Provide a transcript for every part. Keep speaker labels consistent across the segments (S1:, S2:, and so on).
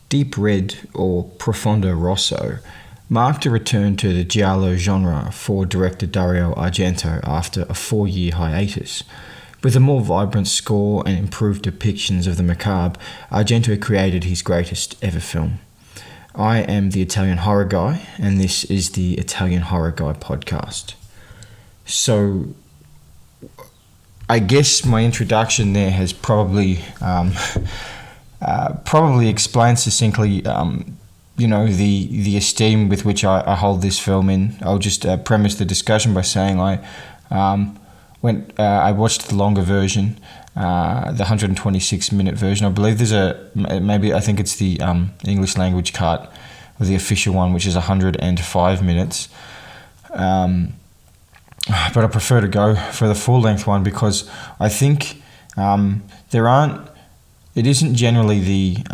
S1: Deep Red, or Profondo Rosso, marked a return to the giallo genre for director Dario Argento after a 4-year hiatus. With a more vibrant score and improved depictions of the macabre, Argento created his greatest ever film. I am the Italian Horror Guy, and this is the Italian Horror Guy podcast. So, I guess my introduction there has probably explained succinctly, the esteem with which I hold this film in. I'll just premise the discussion by saying I watched the longer version, the 126-minute version. I believe there's I think it's the English language cut, or the official one, which is 105 minutes. But I prefer to go for the full-length one because I think it isn't generally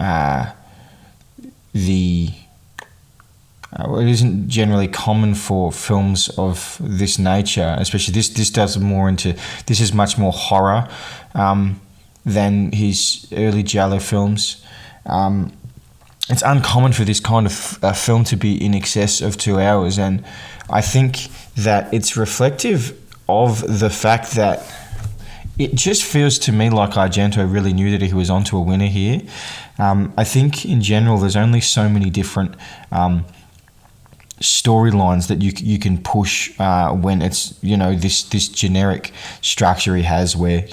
S1: it isn't generally common for films of this nature, especially this is much more horror than his early giallo films. It's uncommon for this kind of film to be in excess of 2 hours, and I think that it's reflective of the fact that it just feels to me like Argento really knew that he was onto a winner here. I think in general there's only so many different storylines that you can push when it's this generic structure he has, where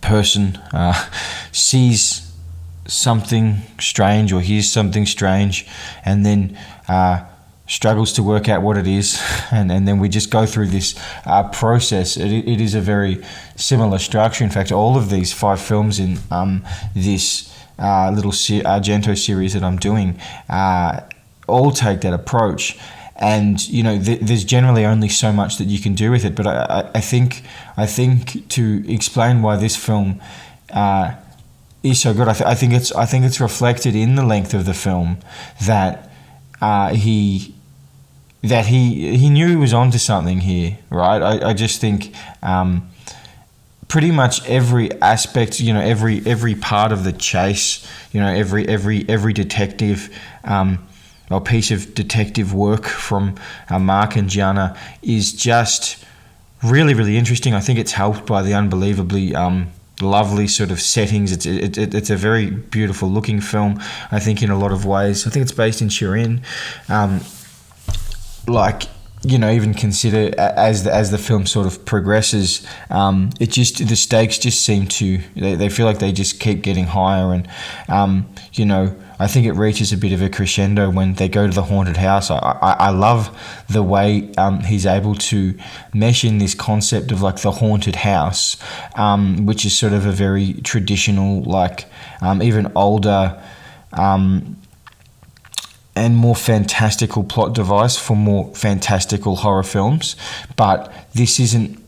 S1: person sees something strange or hears something strange and then struggles to work out what it is, and then we just go through this process. It is a very similar structure. In fact, all of these 5 films in this little Argento series that I'm doing all take that approach. And there's generally only so much that you can do with it. But I think to explain why this film is so good, I think it's reflected in the length of the film that he knew he was onto something here, right? I just think pretty much every aspect, every part of the chase, every detective or piece of detective work from Mark and Gianna is just really, really interesting. I think it's helped by the unbelievably lovely sort of settings. It's a very beautiful looking film, I think, in a lot of ways. I think it's based in Turin. Even consider as the film sort of progresses, the stakes just seem to, they feel like they just keep getting higher, and I think it reaches a bit of a crescendo when they go to the haunted house. I love the way he's able to mesh in this concept of like the haunted house, which is sort of a very traditional, even older and more fantastical plot device for more fantastical horror films. But this isn't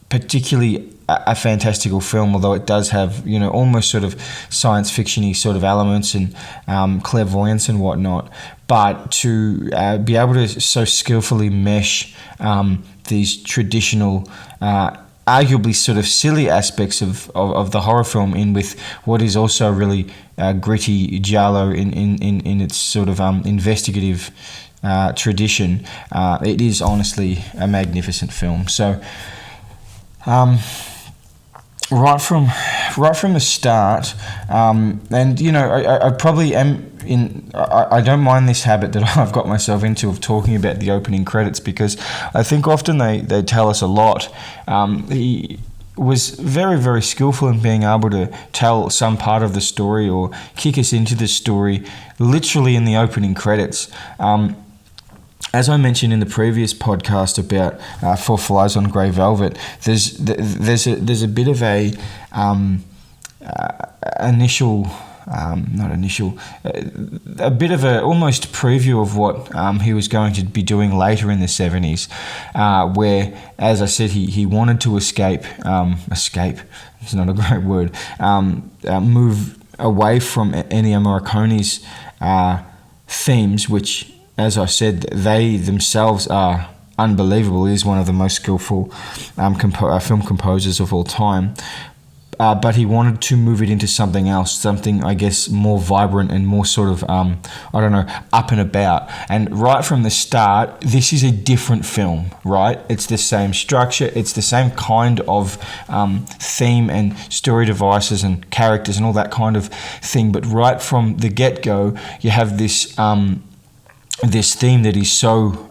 S1: particularly a fantastical film, although it does have, almost sort of science fiction-y sort of elements and clairvoyance and whatnot. But to be able to so skillfully mesh these traditional, arguably sort of silly aspects of the horror film in with what is also really gritty giallo in its sort of investigative tradition, it is honestly a magnificent film. So right from the start, I probably am I don't mind this habit that I've got myself into of talking about the opening credits, because I think often they tell us a lot. He was very, very skillful in being able to tell some part of the story or kick us into the story literally in the opening credits. As I mentioned in the previous podcast about Four Flies on Grey Velvet, there's a bit of a bit of a almost preview of what he was going to be doing later in the 70s, where, as I said, he wanted to escape, it's not a great word, move away from Ennio Morricone's themes, which, as I said, they themselves are unbelievable. He is one of the most skillful film composers of all time. but he wanted to move it into something else, something, I guess, more vibrant and more sort of, I don't know, up and about. And right from the start, this is a different film, right? It's the same structure, it's the same kind of theme and story devices and characters and all that kind of thing. But right from the get-go, you have this this theme that is so,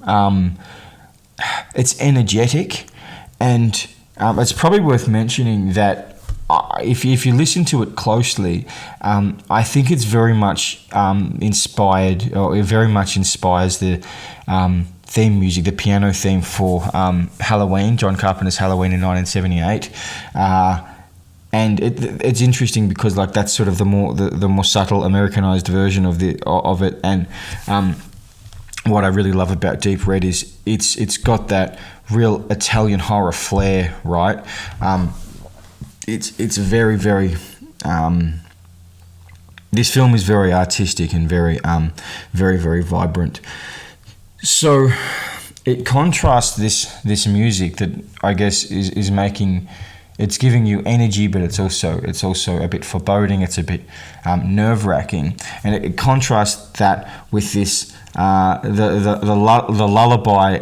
S1: it's energetic, and it's probably worth mentioning that if you listen to it closely, I think it's very much inspired, or it very much inspires the theme music, the piano theme for Halloween, John Carpenter's Halloween in 1978. And it's interesting because like that's sort of the more subtle Americanized version of it, and what I really love about Deep Red is it's got that real Italian horror flair, right? It's very, very. This film is very artistic and very, very, very vibrant. So it contrasts this music that I guess is making. It's giving you energy, but it's also a bit foreboding. It's a bit nerve-wracking, and it contrasts that with this the lullaby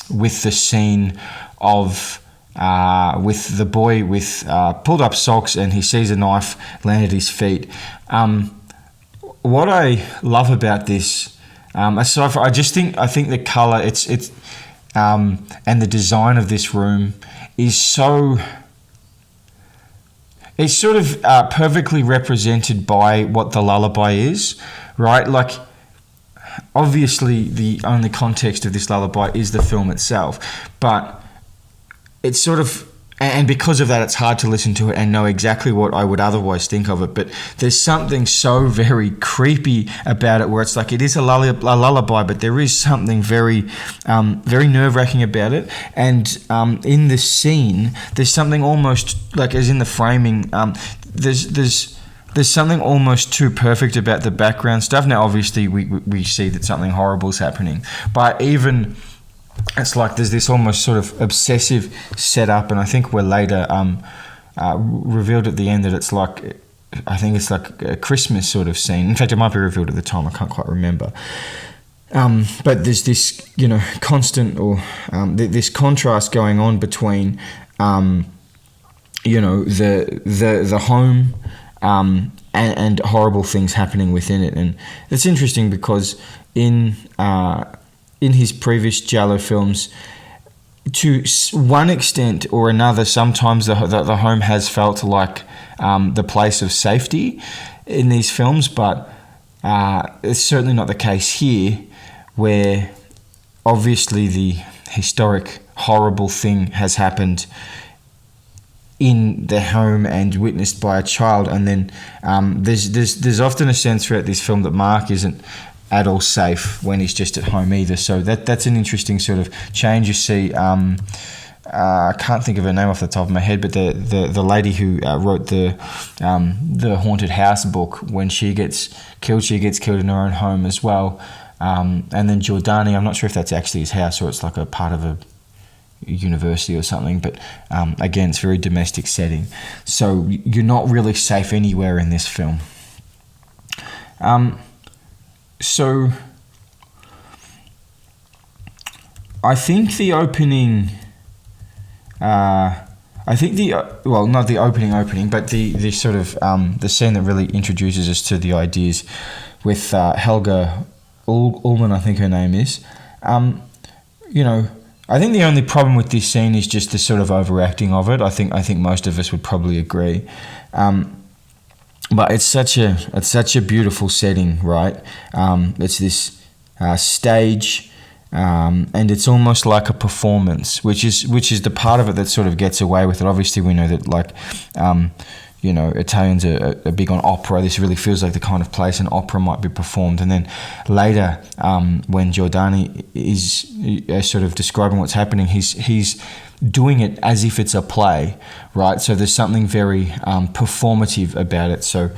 S1: with the scene of with the boy with pulled up socks, and he sees a knife land at his feet. What I love about this, aside from, I think the color, it's and the design of this room is so. It's sort of perfectly represented by what the lullaby is, right? Like, obviously, the only context of this lullaby is the film itself, but it's sort of, and because of that, it's hard to listen to it and know exactly what I would otherwise think of it. But there's something so very creepy about it, where it's like it is a lullaby, but there is something very, very nerve-wracking about it. And in the scene, there's something almost like, as in the framing, there's something almost too perfect about the background stuff. Now, obviously, we see that something horrible is happening, but even. It's like there's this almost sort of obsessive setup, and I think we're later revealed at the end that it's like, I think it's like a Christmas sort of scene. In fact, it might be revealed at the time, I can't quite remember. But there's this, constant or this contrast going on between, the home and horrible things happening within it. And it's interesting because in his previous giallo films, to one extent or another, sometimes the home has felt like the place of safety in these films, but it's certainly not the case here, where obviously the historic, horrible thing has happened in the home and witnessed by a child, and then there's often a sense throughout this film that Mark isn't at all safe when he's just at home either. So that's an interesting sort of change. You see, I can't think of her name off the top of my head, but the lady who wrote the Haunted House book, when she gets killed in her own home as well. And then Giordani, I'm not sure if that's actually his house or it's like a part of a university or something, but again, it's very domestic setting. So you're not really safe anywhere in this film. So I think the opening, not the opening, but the sort of the scene that really introduces us to the ideas with Helga Ullman, I think her name is. I think the only problem with this scene is just the sort of overacting of it. I think most of us would probably agree. But it's such a beautiful setting, right? It's this stage, and it's almost like a performance, which is the part of it that sort of gets away with it. Obviously, we know that Italians are big on opera. This really feels like the kind of place an opera might be performed. And then later, when Giordani is sort of describing what's happening, he's doing it as if it's a play, right? So there's something very performative about it. So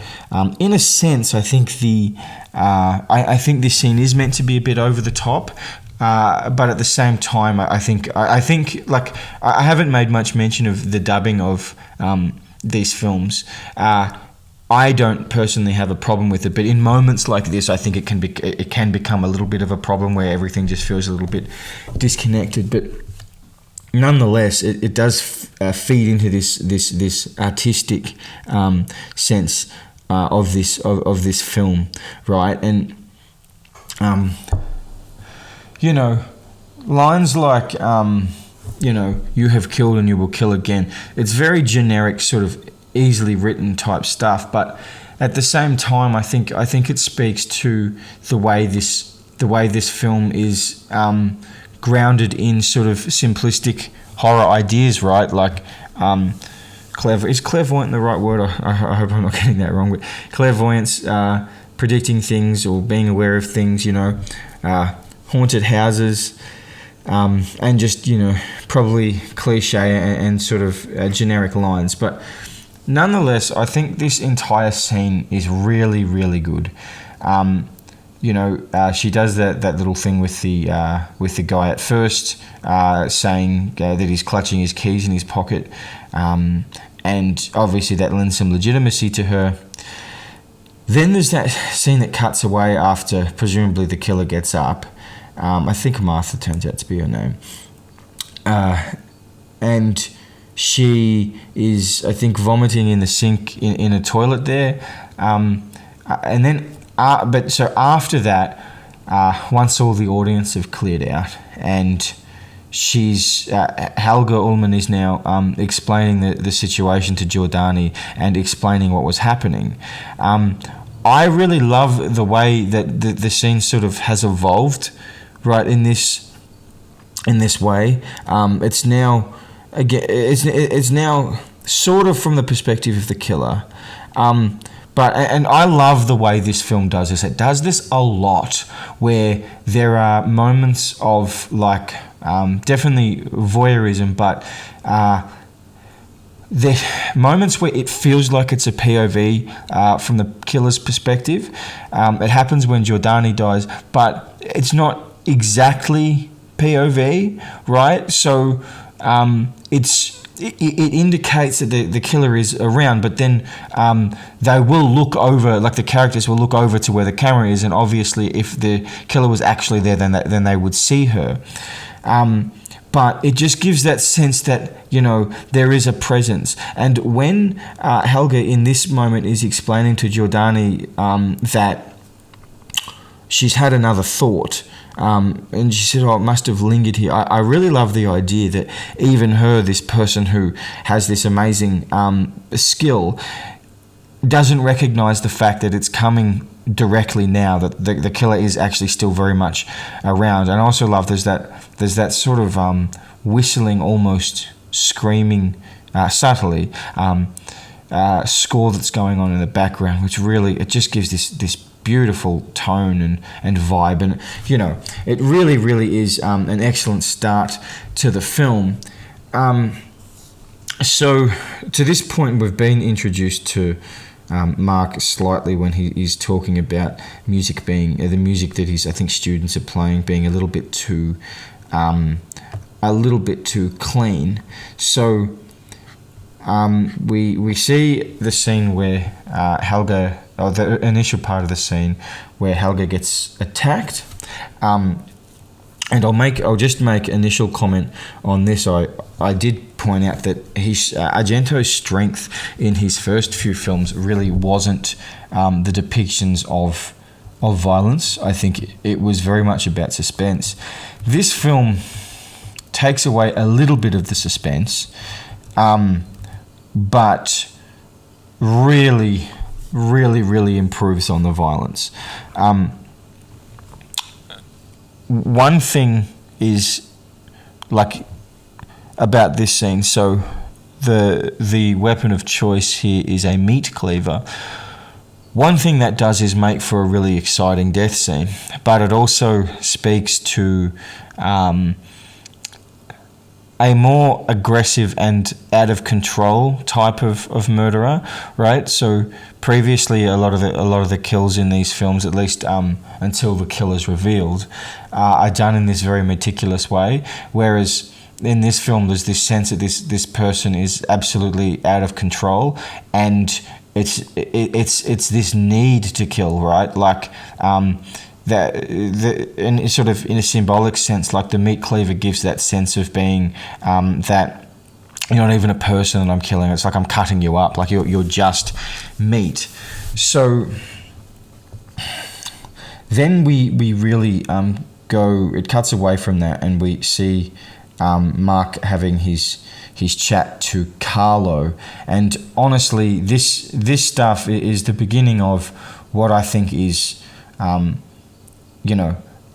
S1: in a sense, I think I think this scene is meant to be a bit over the top, but at the same time, I think like I haven't made much mention of the dubbing of these films. I don't personally have a problem with it, but in moments like this, I think it can become a little bit of a problem where everything just feels a little bit disconnected. But nonetheless, it does feed into this artistic sense of this film, right? And lines like you have killed and you will kill again. It's very generic, sort of easily written type stuff, but at the same time, I think it speaks to the way this film is grounded in sort of simplistic horror ideas, right? Like is clairvoyant the right word? I hope I'm not getting that wrong. But clairvoyance, predicting things or being aware of things, haunted houses, and just probably cliche and sort of generic lines, but nonetheless, I think this entire scene is really, really good. She does that little thing with the guy at first, saying that he's clutching his keys in his pocket, and obviously that lends some legitimacy to her. Then there's that scene that cuts away after presumably the killer gets up. I think Martha turns out to be her name, and she is, I think, vomiting in the sink in a toilet there, and then. So after that, once all the audience have cleared out, and she's Helga Ullman is now explaining the situation to Giordani and explaining what was happening. I really love the way that the scene sort of has evolved, right? In this way, it's now it's now sort of from the perspective of the killer. But I love the way this film does this. It does this a lot, where there are moments of definitely voyeurism, but the moments where it feels like it's a POV from the killer's perspective. It happens when Giordani dies, but it's not exactly POV, right? So it indicates that the killer is around, but then they will look over, like the characters will look over to where the camera is, and obviously if the killer was actually there, then they would see her. But it just gives that sense that, there is a presence. And when Helga in this moment is explaining to Giordani that she's had another thought, and she said, it must have lingered here. I really love the idea that even her, this person who has this amazing skill, doesn't recognize the fact that it's coming directly now, that the killer is actually still very much around. And I also love there's that sort of whistling, almost screaming, subtly, score that's going on in the background, which really, it just gives this beautiful tone and vibe, and it really is an excellent start to the film. So to this point, we've been introduced to Mark slightly when he is talking about music being the music that his, I think, students are playing being a little bit too clean. So we see the scene where Helga, or the initial part of the scene where Helga gets attacked, and I'll just make initial comment on this. I did point out that Argento's strength in his first few films really wasn't the depictions of violence. I think it was very much about suspense. This film takes away a little bit of the suspense, but really improves on the violence. One thing is about this scene. So the weapon of choice here is a meat cleaver. One thing that does is make for a really exciting death scene, but it also speaks to a more aggressive and out of control type of murderer, right? So previously, a lot of the kills in these films, at least until the killer's revealed, are done in this very meticulous way. Whereas in this film, there's this sense that this person is absolutely out of control, and it's this need to kill, right? Like in sort of in a symbolic sense, like the meat cleaver gives that sense of being that you're not even a person that I'm killing. It's like I'm cutting you up, like you're just meat. So then we really go. It cuts away from that, and we see Mark having his chat to Carlo. And honestly, this stuff is the beginning of what I think is,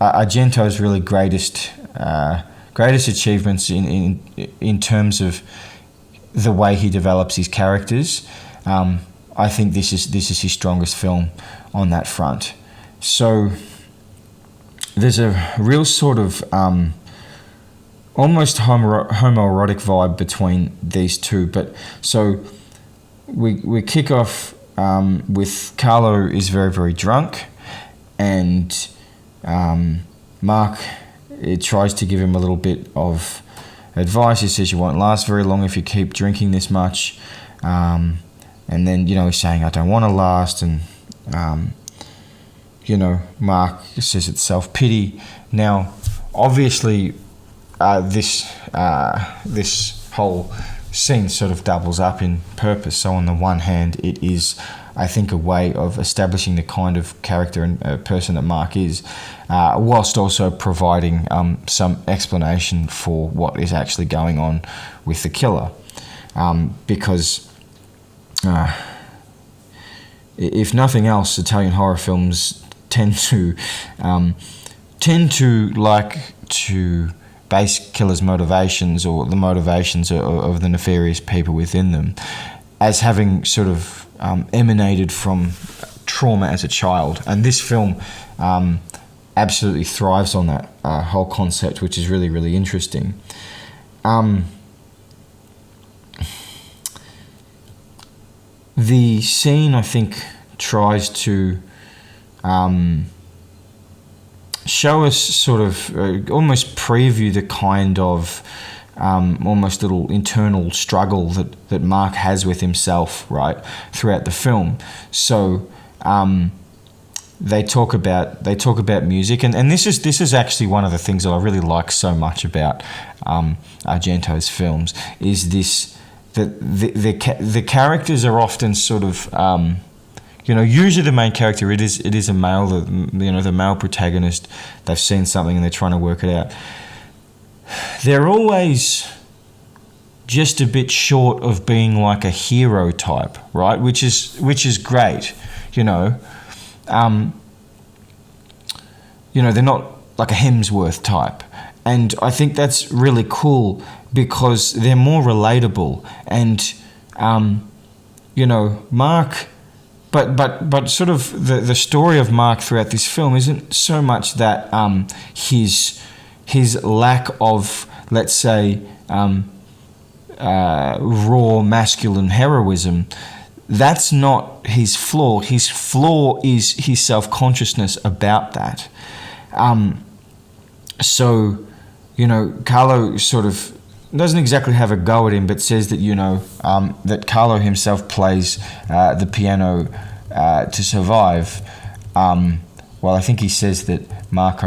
S1: Argento's really greatest achievements in terms of the way he develops his characters. I think this is his strongest film on that front. So there's a real sort of almost homoerotic vibe between these two. But so we kick off with Carlo is very, very drunk, and Mark tries to give him a little bit of advice. He says, you won't last very long if you keep drinking this much. And then, he's saying, I don't want to last. And, Mark says it's self-pity. Now, obviously, this whole scene sort of doubles up in purpose. So on the one hand, it is, I think, a way of establishing the kind of character and person that Mark is, whilst also providing some explanation for what is actually going on with the killer. Because if nothing else, Italian horror films tend to like to base killers' motivations, or the motivations of the nefarious people within them, as having sort of emanated from trauma as a child. And this film absolutely thrives on that whole concept, which is really, really interesting. The scene, I think, tries to show us sort of almost preview the kind of almost little internal struggle that Mark has with himself, right, throughout the film. So they talk about music, and this is actually one of the things that I really like so much about Argento's films, is this that the characters are often sort of usually the main character, it is a male, the male protagonist. They've seen something and they're trying to work it out. They're always just a bit short of being like a hero type, right? Which is great, they're not like a Hemsworth type. And I think that's really cool because they're more relatable. And, Mark... But sort of the story of Mark throughout this film isn't so much that his lack of, let's say, raw masculine heroism. That's not his flaw. His flaw is his self-consciousness about that. Carlo sort of doesn't exactly have a go at him, but says that that Carlo himself plays the piano to survive. Well, I think he says that Mark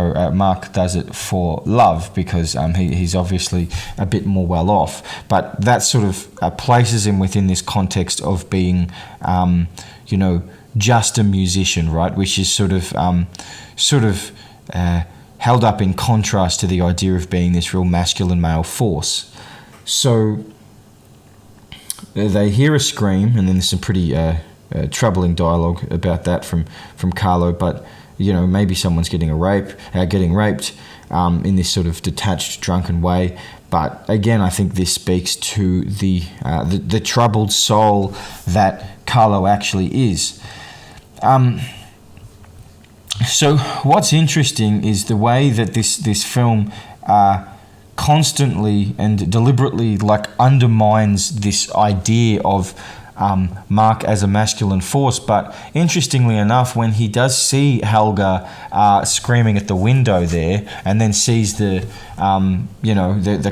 S1: does it for love because he's obviously a bit more well off. But that sort of places him within this context of being, just a musician, right? Which is sort of held up in contrast to the idea of being this real masculine male force. So they hear a scream, and then there's some pretty troubling dialogue about that from Carlo. But maybe someone's getting raped in this sort of detached, drunken way. But again, I think this speaks to the troubled soul that Carlo actually is. So what's interesting is the way that this film constantly and deliberately undermines this idea of Mark as a masculine force. But interestingly enough, when he does see Helga screaming at the window there, and then sees the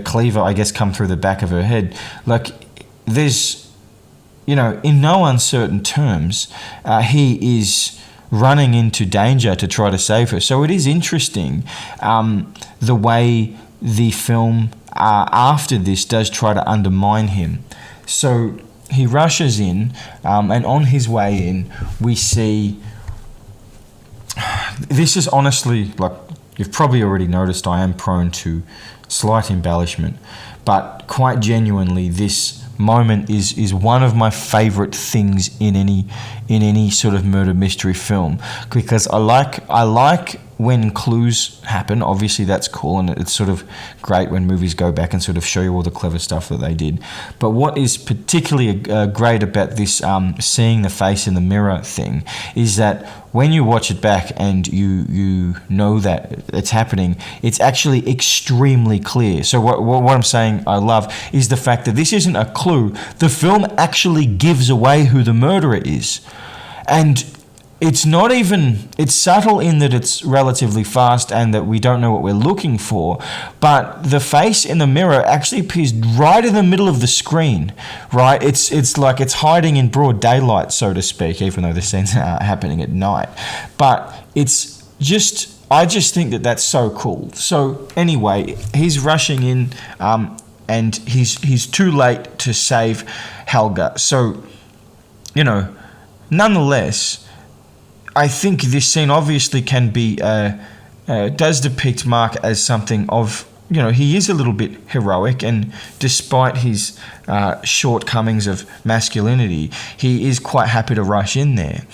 S1: cleaver, I guess, come through the back of her head, like, there's, in no uncertain terms, he is running into danger to try to save her. So it is interesting the way the film after this does try to undermine him. So he rushes in, and on his way in, we see... This is honestly, like, you've probably already noticed, I am prone to slight embellishment, but quite genuinely, this moment is one of my favorite things in any sort of murder mystery film, because I like when clues happen. Obviously that's cool, and it's sort of great when movies go back and sort of show you all the clever stuff that they did. But what is particularly great about this seeing the face in the mirror thing is that when you watch it back and you know that it's happening, it's actually extremely clear. So what I'm saying I love is the fact that this isn't a clue. The film actually gives away who the murderer is. And it's not even... It's subtle in that it's relatively fast and that we don't know what we're looking for, but the face in the mirror actually appears right in the middle of the screen, right? It's like it's hiding in broad daylight, so to speak, even though the scenes are happening at night. But it's just... I just think that that's so cool. So anyway, he's rushing in, and he's too late to save Helga. So, nonetheless, I think this scene obviously can be, does depict Mark as something of, he is a little bit heroic, and despite his shortcomings of masculinity, he is quite happy to rush in there.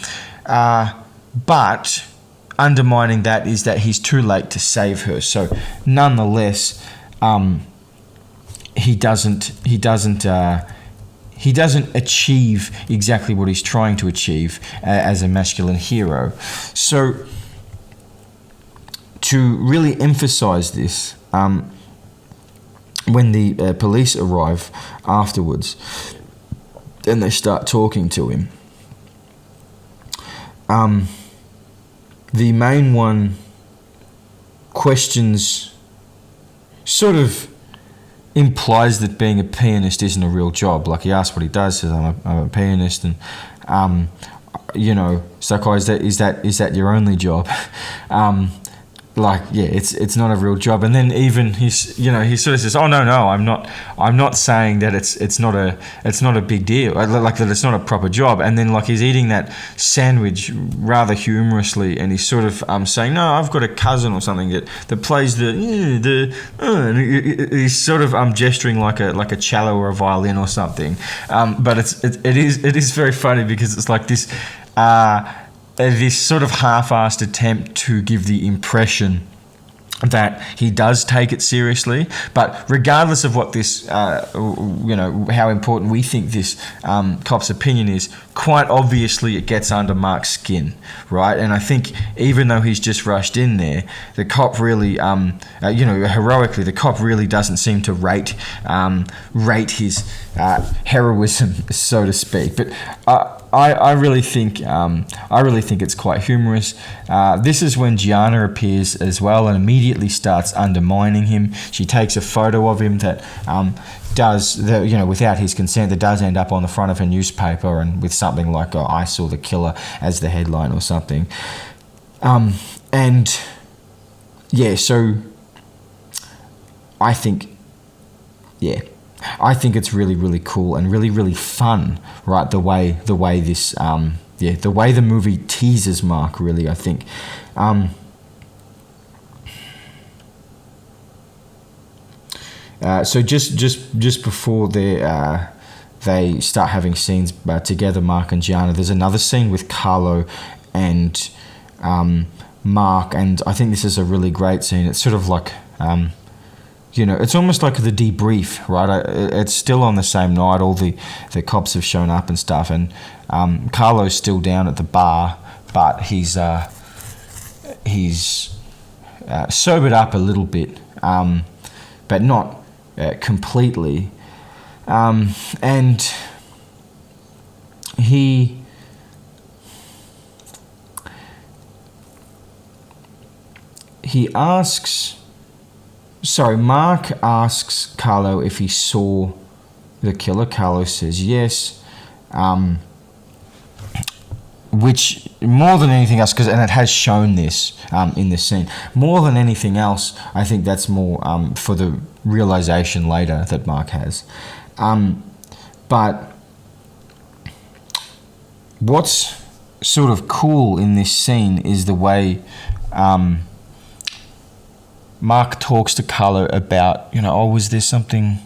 S1: But undermining that is that he's too late to save her. So nonetheless, he doesn't achieve exactly what he's trying to achieve as a masculine hero. So to really emphasize this, when the police arrive afterwards and they start talking to him, the main one questions, sort of implies that being a pianist isn't a real job. Like, he asks what he does, says, I'm a pianist, and it's like, oh, is that your only job? It's not a real job. And then even he sort of says, oh, no, I'm not saying that it's not a big deal, like that it's not a proper job. And then, like, he's eating that sandwich rather humorously, and he's sort of saying, no, I've got a cousin or something that plays and he's sort of gesturing like a cello or a violin or something. But it is very funny, because it's like this sort of half-assed attempt to give the impression that he does take it seriously. But regardless of what this, how important we think this cop's opinion is, quite obviously it gets under Mark's skin, right? And I think even though he's just rushed in there, the cop really, heroically, the cop really doesn't seem to rate his heroism, so to speak. But I really think it's quite humorous. This is when Gianna appears as well and immediately starts undermining him. She takes a photo of him that without his consent, that does end up on the front of a newspaper, and with something like "I saw the killer" as the headline or something. So I think it's really, really cool and really, really fun, right? The way this, the way the movie teases Mark, really, I think. So just before they start having scenes together, Mark and Gianna, there's another scene with Carlo and Mark, and I think this is a really great scene. It's sort of like, it's almost like the debrief, right? It's still on the same night. All the cops have shown up and stuff, and Carlo's still down at the bar, but he's sobered up a little bit, but not completely. And Mark asks Carlo if he saw the killer. Carlo says yes, which more than anything else, and it has shown this in this scene, more than anything else, I think that's more for the realization later that Mark has. But what's sort of cool in this scene is the way Mark talks to Carlo about, was there something,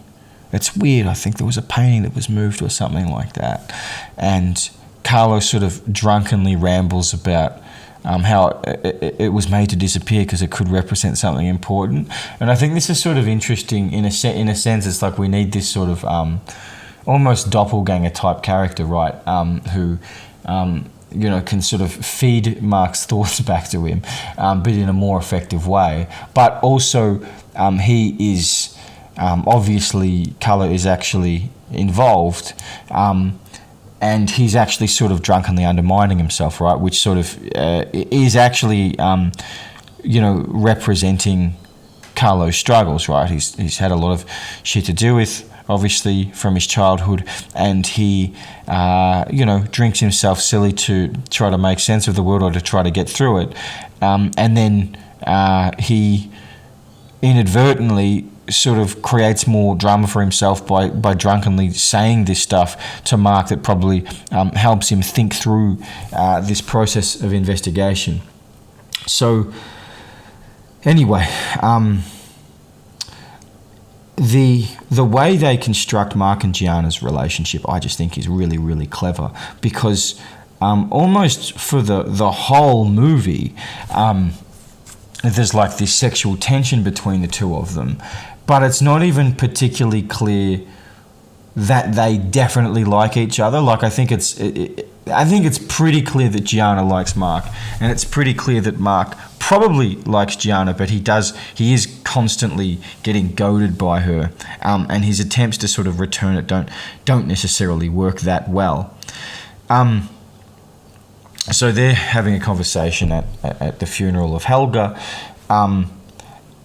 S1: it's weird, I think there was a painting that was moved or something like that. And Carlo sort of drunkenly rambles about how it was made to disappear because it could represent something important. And I think this is sort of interesting in a sense. It's like we need this sort of almost doppelganger type character, right? Who can sort of feed Mark's thoughts back to him, but in a more effective way. But also, he is obviously, Carlo is actually involved, and he's actually sort of drunkenly undermining himself, right? Which sort of is actually, representing Carlo's struggles, right? He's had a lot of shit to do with, obviously, from his childhood, and he, drinks himself silly to try to make sense of the world or to try to get through it. And then he inadvertently sort of creates more drama for himself by drunkenly saying this stuff to Mark that probably helps him think through this process of investigation. So, anyway, the way they construct Mark and Gianna's relationship, I just think is really, really clever, because almost for the whole movie, there's like this sexual tension between the two of them, but it's not even particularly clear that they definitely like each other. Like, I think it's pretty clear that Gianna likes Mark, and it's pretty clear that Mark probably likes Gianna, but he is constantly getting goaded by her, and his attempts to sort of return it don't necessarily work that well. So they're having a conversation at the funeral of Helga, and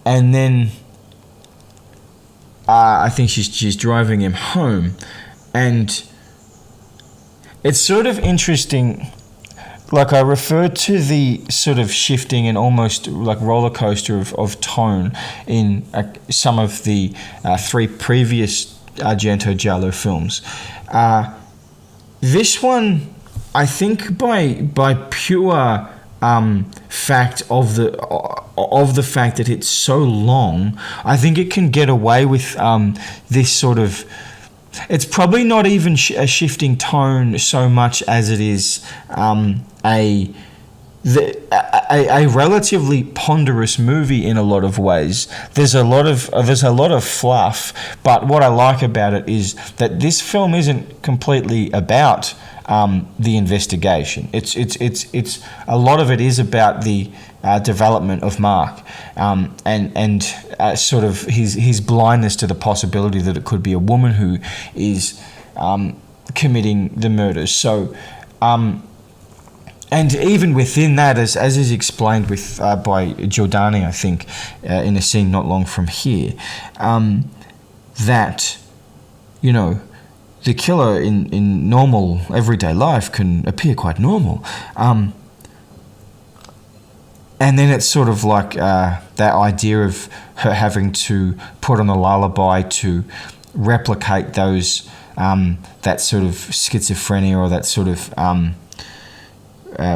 S1: then I think she's driving him home, and it's sort of interesting. Like, I referred to the sort of shifting and almost like roller coaster of tone in some of the three previous Argento Giallo films. This one, I think, by pure fact of the fact that it's so long, I think it can get away with this sort of. It's probably not even a shifting tone so much as it is a relatively ponderous movie in a lot of ways. There's a lot of fluff, but what I like about it is that this film isn't completely about the investigation. It's a lot of it is about the development of Mark, and sort of his blindness to the possibility that it could be a woman who is committing the murders. So, and even within that, as is explained by Giordani, I think, in a scene not long from here, that the killer in normal everyday life can appear quite normal. And then it's sort of like that idea of her having to put on a lullaby to replicate those, that sort of schizophrenia, or that sort of,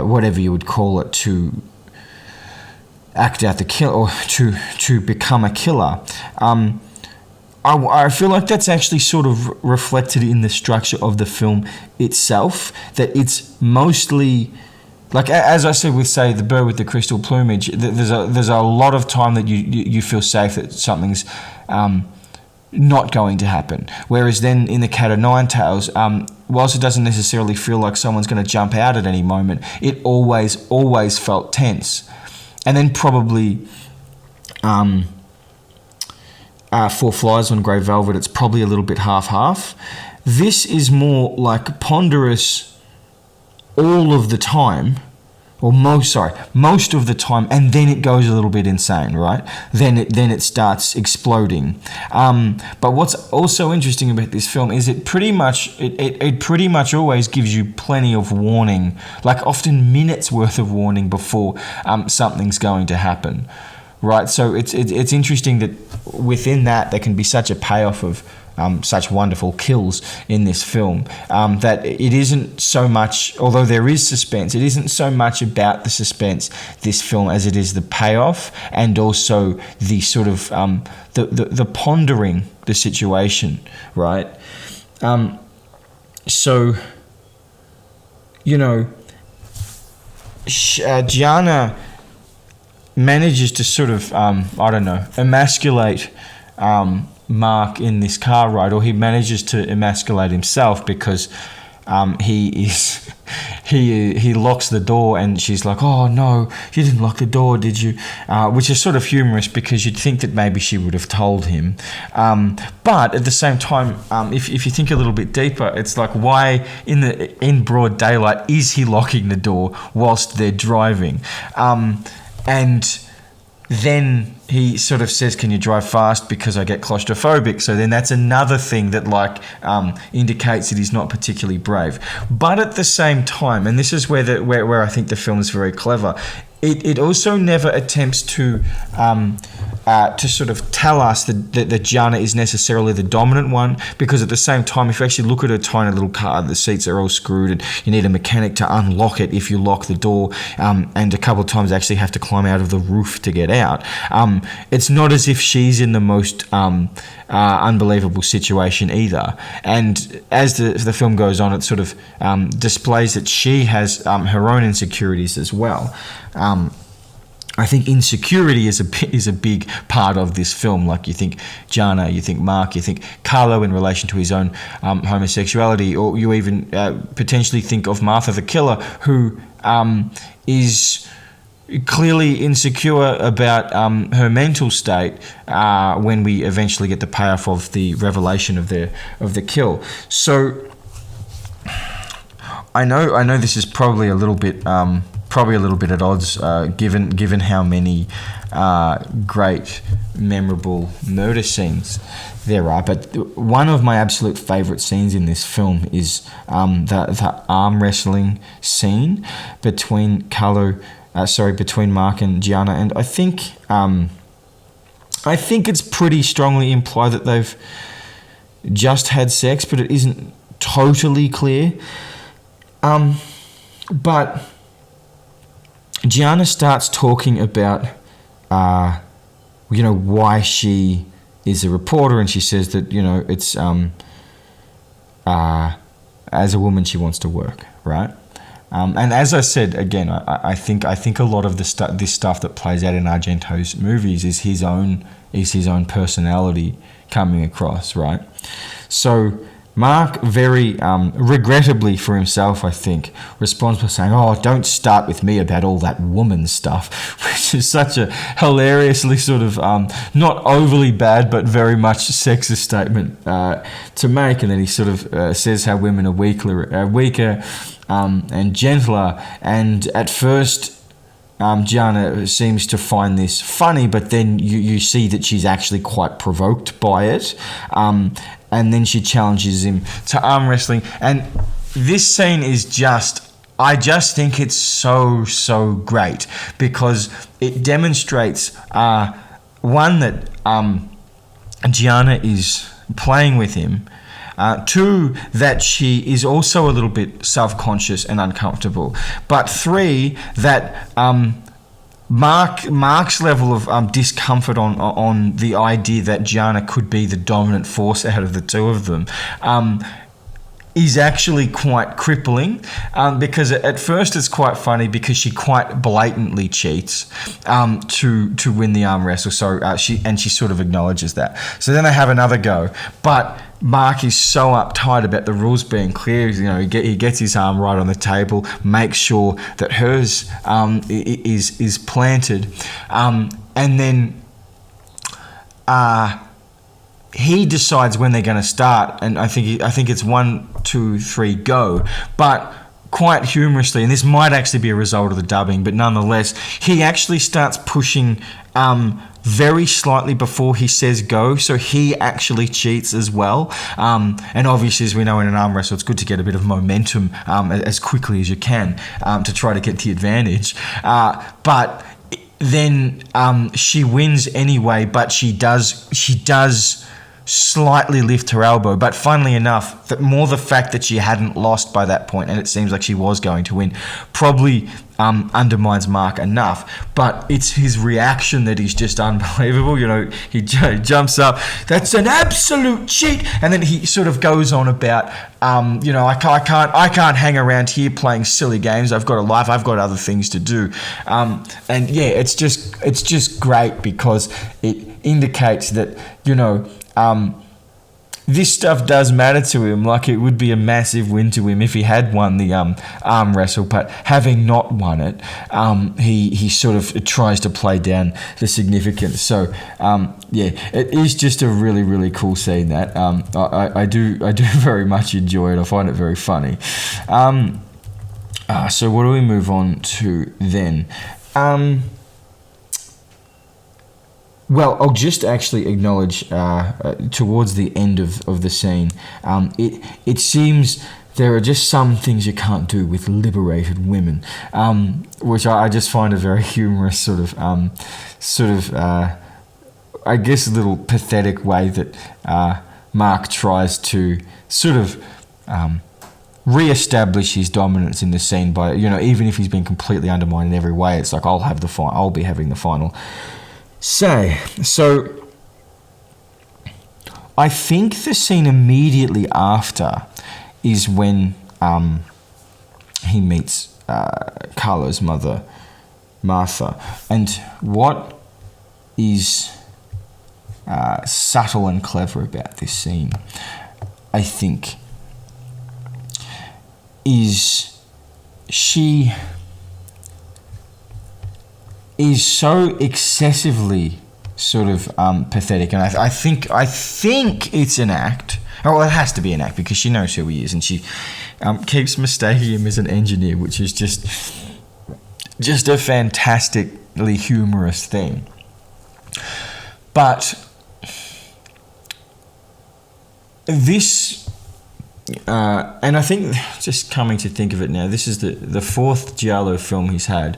S1: whatever you would call it, to act out the kill, or to become a killer. I feel like that's actually sort of reflected in the structure of the film itself, that it's mostly, like, as I said with, say, The Bird with the Crystal Plumage, there's a lot of time that you feel safe that something's not going to happen. Whereas then in The Cat o' Nine Tails, whilst it doesn't necessarily feel like someone's going to jump out at any moment, it always felt tense. And then probably Four Flies on Grey Velvet, it's probably a little bit half-half. This is more like ponderous all of the time, or most of the time, and then it goes a little bit insane, right? Then it starts exploding. But what's also interesting about this film is it pretty much always gives you plenty of warning, like often minutes worth of warning before something's going to happen, right? So it's interesting that within that there can be such a payoff of such wonderful kills in this film, that it isn't so much, although there is suspense, it isn't so much about the suspense, this film, as it is the payoff and also the sort of the pondering the situation, right? So, you know, Gianna manages to sort of, emasculate Mark in this car ride, or he manages to emasculate himself because he locks the door, and she's like, "Oh no, you didn't lock the door, did you?" Which is sort of humorous because you'd think that maybe she would have told him, but at the same time, if you think a little bit deeper, it's like, why in broad daylight is he locking the door whilst they're driving? And then he sort of says, "Can you drive fast? Because I get claustrophobic." So then that's another thing that indicates that he's not particularly brave. But at the same time, and this is where I think the film is very clever, it also never attempts to sort of tell us that Gianna is necessarily the dominant one, because at the same time, if you actually look at her tiny little car, the seats are all screwed and you need a mechanic to unlock it if you lock the door, and a couple of times actually have to climb out of the roof to get out. It's not as if she's in the most unbelievable situation either. And as the film goes on, it sort of displays that she has her own insecurities as well. I think insecurity is a big part of this film. Like, you think Gianna, you think Mark, you think Carlo in relation to his own homosexuality, or you even potentially think of Martha the killer, who is clearly insecure about her mental state when we eventually get the payoff of the revelation of the kill. So I know this is probably a little bit at odds, given how many great, memorable murder scenes there are. But one of my absolute favourite scenes in this film is the arm wrestling scene between between Mark and Gianna, and I think it's pretty strongly implied that they've just had sex, but it isn't totally clear. But Gianna starts talking about, why she is a reporter, and she says that, it's as a woman she wants to work, right? And as I said again, I think a lot of this stuff that plays out in Argento's movies is his own personality coming across, right? So Mark, very regrettably for himself, I think, responds by saying, "Oh, don't start with me about all that woman stuff," which is such a hilariously sort of not overly bad but very much sexist statement to make. And then he sort of says how women are weaker and gentler. And at first, Gianna seems to find this funny, but then you see that she's actually quite provoked by it. And then she challenges him to arm wrestling. And this scene is I just think it's so great, because it demonstrates, one, that Gianna is playing with him, two, that she is also a little bit self-conscious and uncomfortable, but three, that Mark's level of discomfort on the idea that Gianna could be the dominant force out of the two of them is actually quite crippling, because at first it's quite funny because she quite blatantly cheats to win the arm wrestle. So she sort of acknowledges that. So then they have another go, but Mark is so uptight about the rules being clear. He gets his arm right on the table, makes sure that hers is planted, and then he decides when they're going to start, and I think it's 1, 2, 3, go. But quite humorously, and this might actually be a result of the dubbing, but nonetheless, he actually starts pushing very slightly before he says go, so he actually cheats as well. And obviously, as we know in an arm wrestle, it's good to get a bit of momentum as quickly as you can to try to get the advantage. But then she wins anyway, but she does slightly lift her elbow, but funnily enough, the fact that she hadn't lost by that point, and it seems like she was going to win, probably undermines Mark enough. But it's his reaction that is just unbelievable. You know, he jumps up, that's an absolute cheat, and then he sort of goes on about, you know, I can't hang around here playing silly games. I've got a life. I've got other things to do. And yeah, it's just great because it indicates that, you know, this stuff does matter to him. Like, it would be a massive win to him if he had won the arm wrestle, but having not won it, he sort of tries to play down the significance. So yeah, it is just a really, really cool scene. That I do very much enjoy it. I find it very funny. So what do we move on to then? Well, I'll just actually acknowledge towards the end of the scene, it seems there are just some things you can't do with liberated women, which I just find a very humorous sort of I guess a little pathetic way that Mark tries to sort of re-establish his dominance in the scene by, you know, even if he's been completely undermined in every way, it's like I'll be having the final say. So I think the scene immediately after is when he meets Carlo's mother, Martha. And what is subtle and clever about this scene, I think, is she is so excessively sort of pathetic, and I think it's an act. Oh, well, it has to be an act because she knows who he is, and she keeps mistaking him as an engineer, which is just a fantastically humorous thing. But this, and I think, just coming to think of it now, this is the fourth giallo film he's had,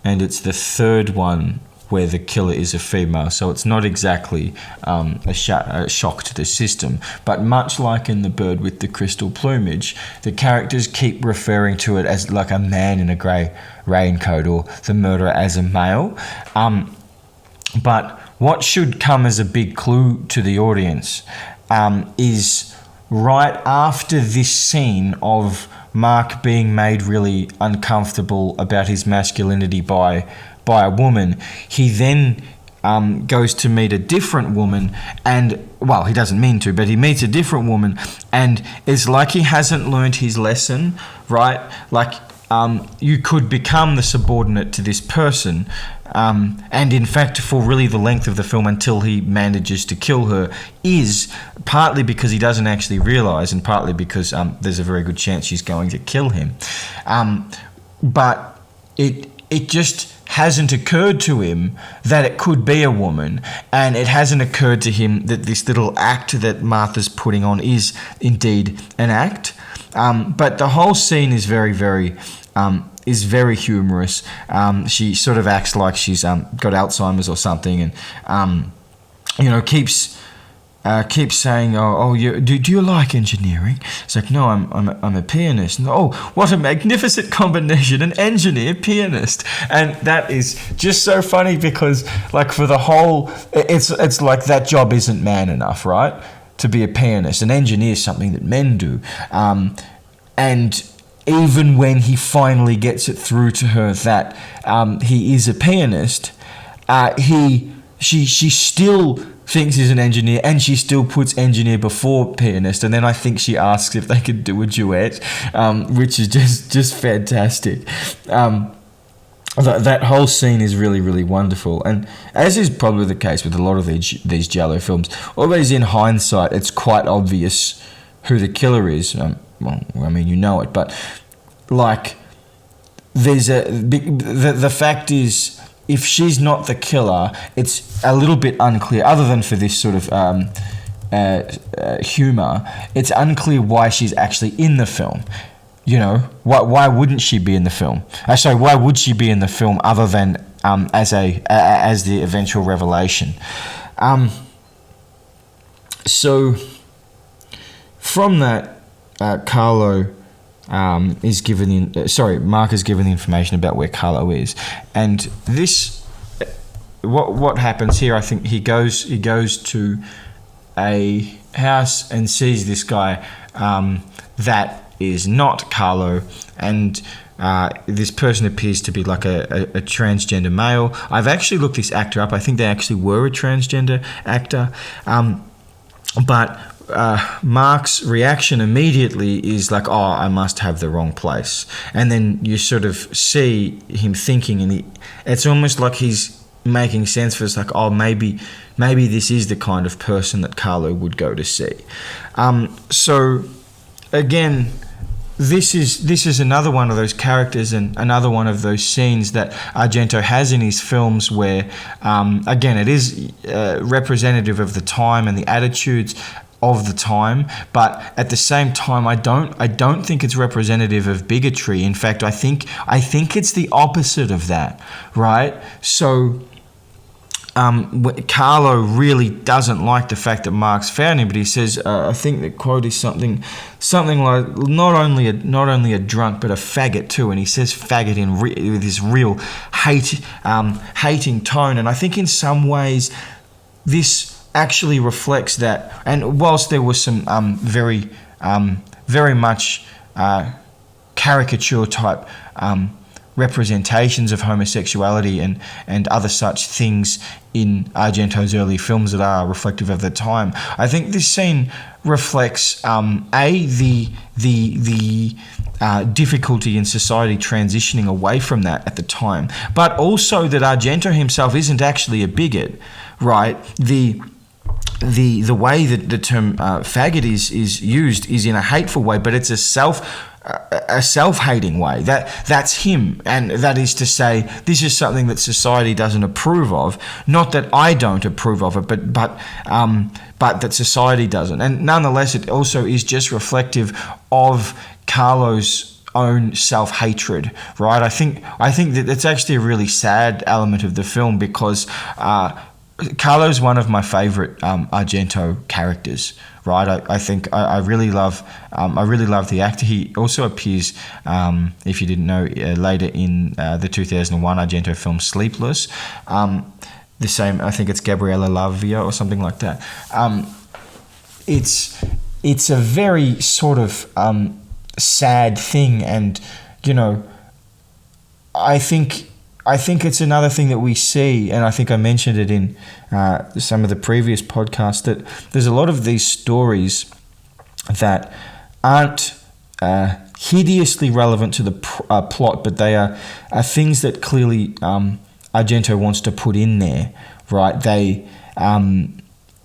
S1: and it's the third one where the killer is a female, so it's not exactly a shock to the system. But much like in The Bird with the Crystal Plumage, the characters keep referring to it as like a man in a grey raincoat, or the murderer as a male. But what should come as a big clue to the audience is right after this scene of Mark being made really uncomfortable about his masculinity by a woman, he then goes to meet a different woman, and, well, he doesn't mean to, but he meets a different woman, and it's like he hasn't learned his lesson, right? Like, you could become the subordinate to this person, and in fact, for really the length of the film until he manages to kill her, is partly because he doesn't actually realise, and partly because there's a very good chance she's going to kill him. But it just hasn't occurred to him that it could be a woman, and it hasn't occurred to him that this little act that Martha's putting on is indeed an act. But the whole scene is very, very humorous. She sort of acts like she's got Alzheimer's or something, and keeps saying, do you like engineering? It's like, no, I'm a pianist. And, oh, what a magnificent combination, an engineer pianist. And that is just so funny because, like, for the whole, it's like that job isn't man enough, right? To be a pianist. An engineer is something that men do. And even when he finally gets it through to her that he is a pianist, she still thinks he's an engineer, and she still puts engineer before pianist. And then I think she asks if they could do a duet, which is just fantastic. That whole scene is really, really wonderful, and as is probably the case with a lot of these giallo films, always in hindsight it's quite obvious who the killer is. Well, I mean, you know it, but like, the fact is, if she's not the killer, it's a little bit unclear, other than for this sort of humor, it's unclear why she's actually in the film. You know, why wouldn't she be in the film? Sorry, why would she be in the film other than as the eventual revelation? So from that, Carlo Mark is given the information about where Carlo is, and this, what happens here? I think he goes to a house and sees this guy that is not Carlo, and this person appears to be like a transgender male. I've actually looked this actor up. I think they actually were a transgender actor, but Mark's reaction immediately is like, oh, I must have the wrong place. And then you sort of see him thinking, and it's almost like he's making sense for us, like, oh, maybe this is the kind of person that Carlo would go to see. So again, this is another one of those characters and another one of those scenes that Argento has in his films where, again, it is representative of the time and the attitudes of the time, but at the same time, I don't think it's representative of bigotry. In fact, I think it's the opposite of that, right? So Carlo really doesn't like the fact that Mark's found him, but he says, I think the quote is something like, not only a drunk, but a faggot too. And he says faggot with this real hating tone. And I think in some ways this actually reflects that. And whilst there was some very much caricature type representations of homosexuality and other such things in Argento's early films that are reflective of the time, I think this scene reflects the difficulty in society transitioning away from that at the time, but also that Argento himself isn't actually a bigot, right? The way that the term faggot is used is in a hateful way, but it's a self-hating way. That's him, and that is to say, this is something that society doesn't approve of. Not that I don't approve of it, but that society doesn't. And nonetheless, it also is just reflective of Carlo's own self-hatred, right? I think that it's actually a really sad element of the film, because Carlo's one of my favorite Argento characters, right? I think I really love the actor. He also appears, if you didn't know, later in the 2001 Argento film Sleepless. The same, I think it's Gabriella Lavia or something like that. It's a very sort of sad thing, and you know, I think it's another thing that we see, and I think I mentioned it in some of the previous podcasts, that there's a lot of these stories that aren't hideously relevant to the plot, but they are things that clearly Argento wants to put in there, right?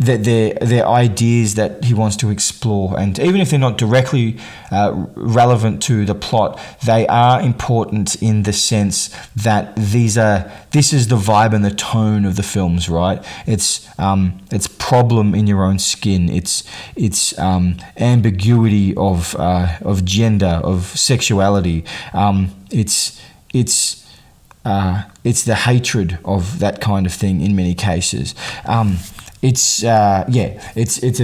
S1: They're ideas that he wants to explore, and even if they're not directly relevant to the plot, they are important in the sense that this is the vibe and the tone of the films, right? It's problem in your own skin. It's ambiguity of gender, of sexuality. It's the hatred of that kind of thing in many cases. It's a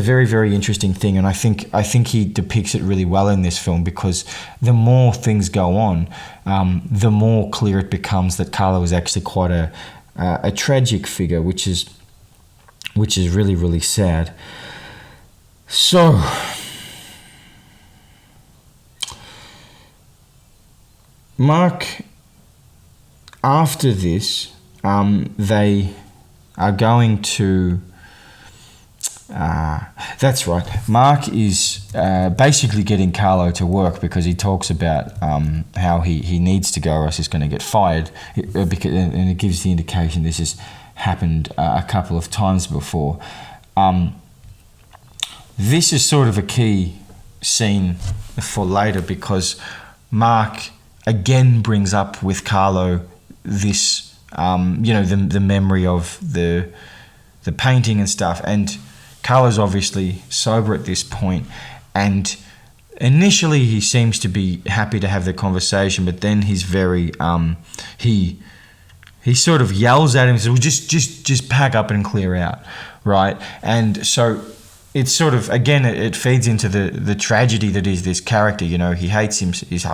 S1: very, very interesting thing, and I think he depicts it really well in this film, because the more things go on, the more clear it becomes that Carlo is actually quite a tragic figure, which is really, really sad. So, Mark, after this, they are going to. That's right. Mark is basically getting Carlo to work, because he talks about how he needs to go, or else he's going to get fired. And it gives the indication this has happened a couple of times before. This is sort of a key scene for later, because Mark again brings up with Carlo this, the memory of the painting and stuff. And Carlo's obviously sober at this point, and initially he seems to be happy to have the conversation, but then he's very he sort of yells at him and says, well, just pack up and clear out, right? And so it's sort of, again, it feeds into the tragedy that is this character. He hates his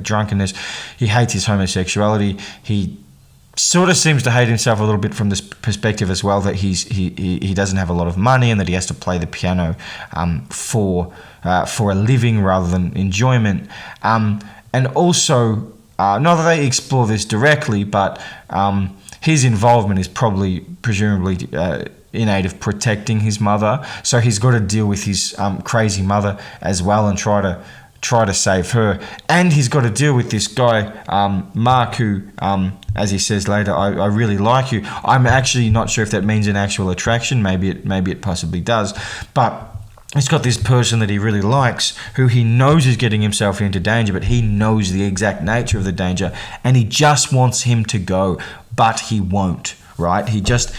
S1: drunkenness, he hates his homosexuality, he sort of seems to hate himself a little bit from this perspective as well, that he doesn't have a lot of money and that he has to play the piano for a living rather than enjoyment. And also, not that they explore this directly, but his involvement is presumably in aid of protecting his mother. So he's got to deal with his crazy mother as well and try to save her. And he's got to deal with this guy, Mark, who, as he says later, I really like you. I'm actually not sure if that means an actual attraction. Maybe it possibly does. But he's got this person that he really likes, who he knows is getting himself into danger, but he knows the exact nature of the danger, and he just wants him to go, but he won't. Right? He just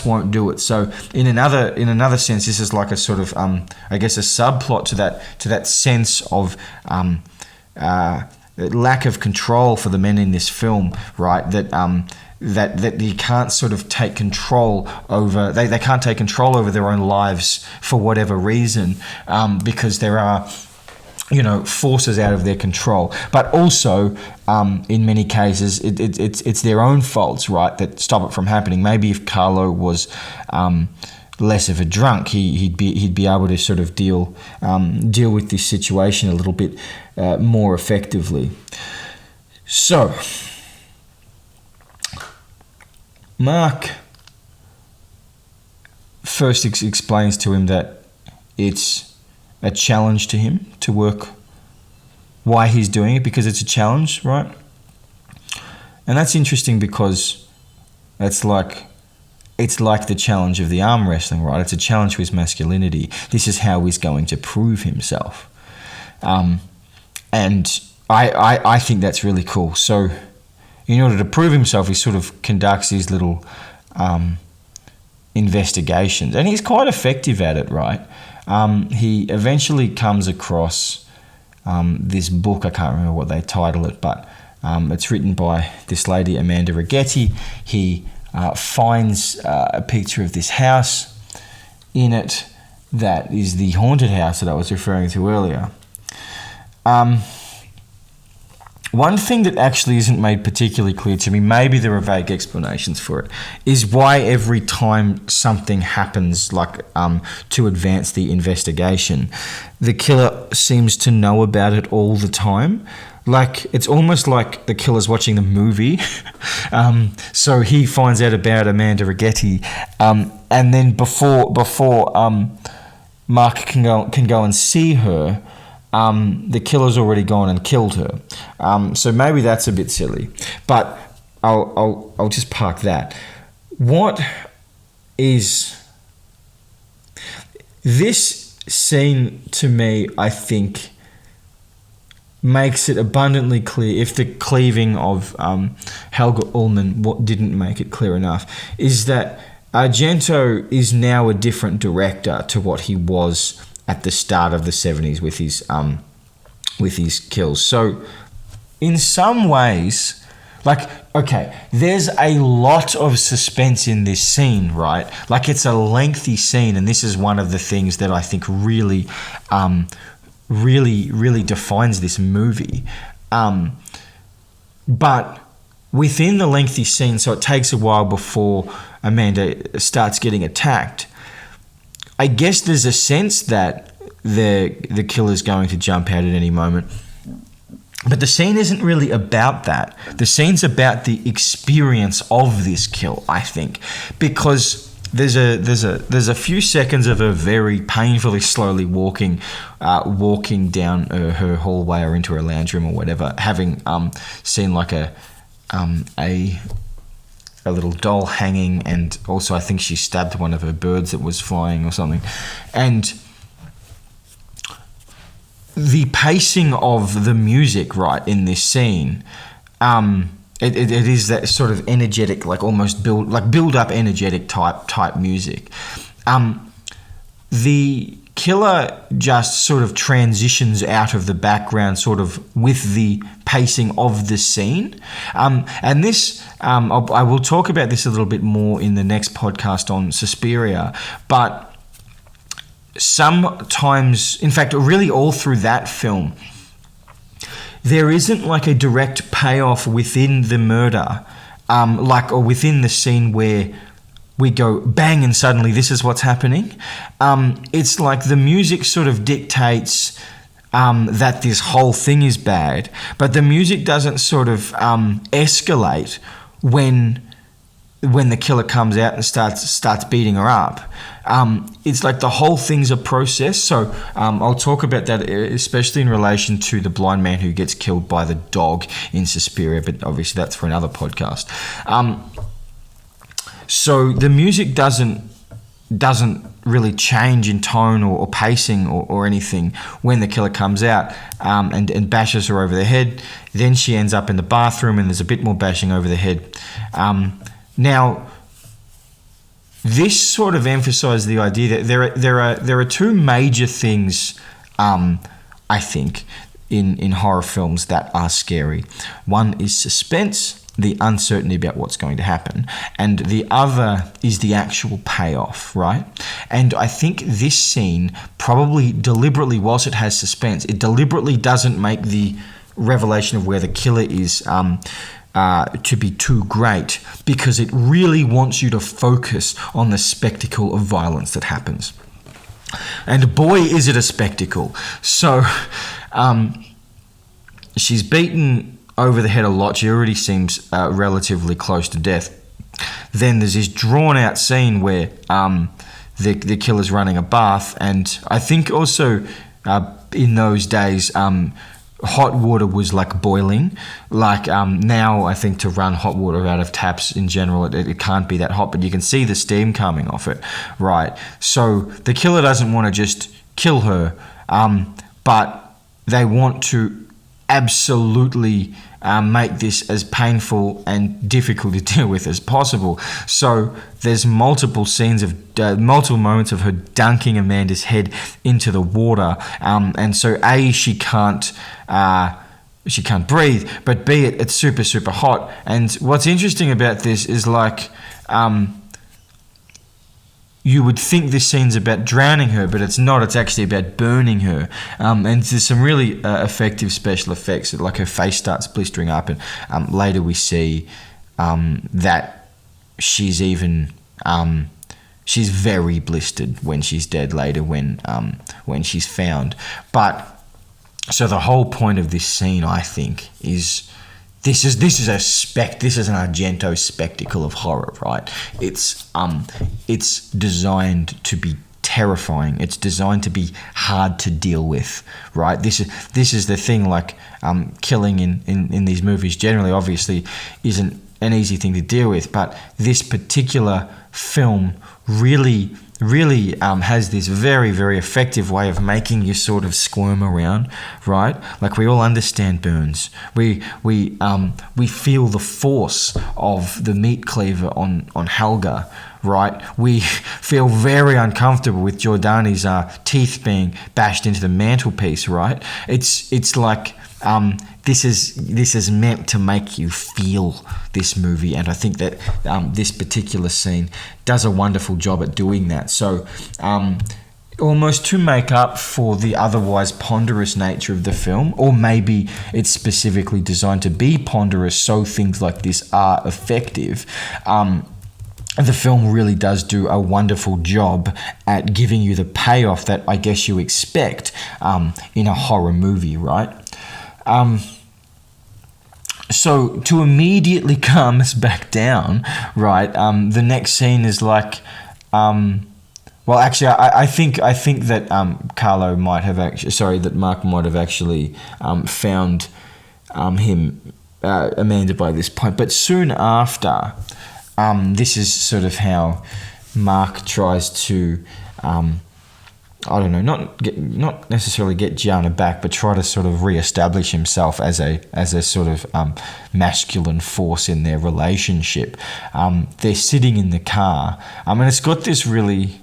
S1: won't do it. So in another sense, this is like a sort of I guess a subplot to that sense of lack of control for the men in this film, right? That he can't sort of take control over. They can't take control over their own lives for whatever reason, because there are, forces out of their control. But also, in many cases, it's their own faults, right, that stop it from happening. Maybe if Carlo was less of a drunk, he'd be able to sort of deal with this situation a little bit more effectively. So, Mark first explains to him that it's a challenge to him to work, why he's doing it, because it's a challenge, right? And that's interesting because it's like the challenge of the arm wrestling, right? It's a challenge to his masculinity. This is how he's going to prove himself. And I think that's really cool. So in order to prove himself, he sort of conducts these little investigations, and he's quite effective at it, right? He eventually comes across this book. I can't remember what they title it, but it's written by this lady, Amanda Righetti. He finds a picture of this house in it that is the haunted house that I was referring to earlier. One thing that actually isn't made particularly clear to me, maybe there are vague explanations for it, is why every time something happens, like to advance the investigation, the killer seems to know about it all the time. Like, it's almost like the killer's watching the movie. So he finds out about Amanda Righetti, and then before Mark can go and see her, the killer's already gone and killed her. So maybe that's a bit silly, but I'll just park that. What is this scene to me? I think makes it abundantly clear, if the cleaving of Helga Ullman didn't make it clear enough, is that Argento is now a different director to what he was at the start of the 70s with his kills. So in some ways, like, okay, there's a lot of suspense in this scene, right? Like, it's a lengthy scene, and this is one of the things that I think really defines this movie. But within the lengthy scene, so it takes a while before Amanda starts getting attacked, I guess there's a sense that the killer's going to jump out at any moment. But the scene isn't really about that. The scene's about the experience of this kill, I think, because there's a few seconds of her very painfully slowly walking down her hallway or into her lounge room or whatever, having seen like a little doll hanging, and also I think she stabbed one of her birds that was flying or something. And the pacing of the music, right, in this scene, it is that sort of energetic, like almost build up energetic type music. The killer just sort of transitions out of the background sort of with the pacing of the scene. And this, I will talk about this a little bit more in the next podcast on Suspiria, but sometimes, in fact, really all through that film, there isn't like a direct payoff within the murder, or within the scene where we go bang and suddenly this is what's happening. It's like the music sort of dictates that this whole thing is bad, but the music doesn't sort of escalate when the killer comes out and starts beating her up. It's like the whole thing's a process. So I'll talk about that, especially in relation to the blind man who gets killed by the dog in Suspiria, but obviously that's for another podcast. So the music doesn't really change in tone or pacing or anything when the killer comes out and bashes her over the head. Then she ends up in the bathroom and there's a bit more bashing over the head. Now, this sort of emphasizes the idea that there are two major things, I think, in horror films that are scary. One is suspense, the uncertainty about what's going to happen, and the other is the actual payoff, right? And I think this scene probably deliberately, whilst it has suspense, it deliberately doesn't make the revelation of where the killer is to be too great, because it really wants you to focus on the spectacle of violence that happens. And boy, is it a spectacle. So she's beaten over the head a lot. She already seems relatively close to death. Then there's this drawn out scene where the killer's running a bath, and I think also in those days hot water was like boiling. Like now I think to run hot water out of taps in general, it can't be that hot, but you can see the steam coming off it, right? So the killer doesn't want to just kill her, but they want to absolutely make this as painful and difficult to deal with as possible. So there's multiple scenes of multiple moments of her dunking Amanda's head into the water, and so A, she can't breathe, but B, it's super, super hot. And what's interesting about this is like you would think this scene's about drowning her, but it's not. It's actually about burning her. And there's some really effective special effects. Like her face starts blistering up, and later we see that she's even she's very blistered when she's dead later when she's found. But so the whole point of this scene, I think, is this is an Argento spectacle of horror, right? It's designed to be terrifying. It's designed to be hard to deal with, right? This is the thing. Like killing in these movies generally, obviously, isn't an easy thing to deal with, but this particular film really has this very, very effective way of making you sort of squirm around, right? Like we all understand burns. We feel the force of the meat cleaver on Helga, right? We feel very uncomfortable with Giordani's teeth being bashed into the mantelpiece, right? It's like this is meant to make you feel this movie, and I think that this particular scene does a wonderful job at doing that. So almost to make up for the otherwise ponderous nature of the film, or maybe it's specifically designed to be ponderous so things like this are effective, the film really does do a wonderful job at giving you the payoff that I guess you expect in a horror movie, right? So to immediately calm us back down, right? The next scene is like, well, actually, I think that Mark might have actually found Amanda by this point, but soon after, this is sort of how Mark tries to I don't know, not necessarily get Gianna back, but try to sort of re-establish himself as a sort of masculine force in their relationship. They're sitting in the car. It's got this really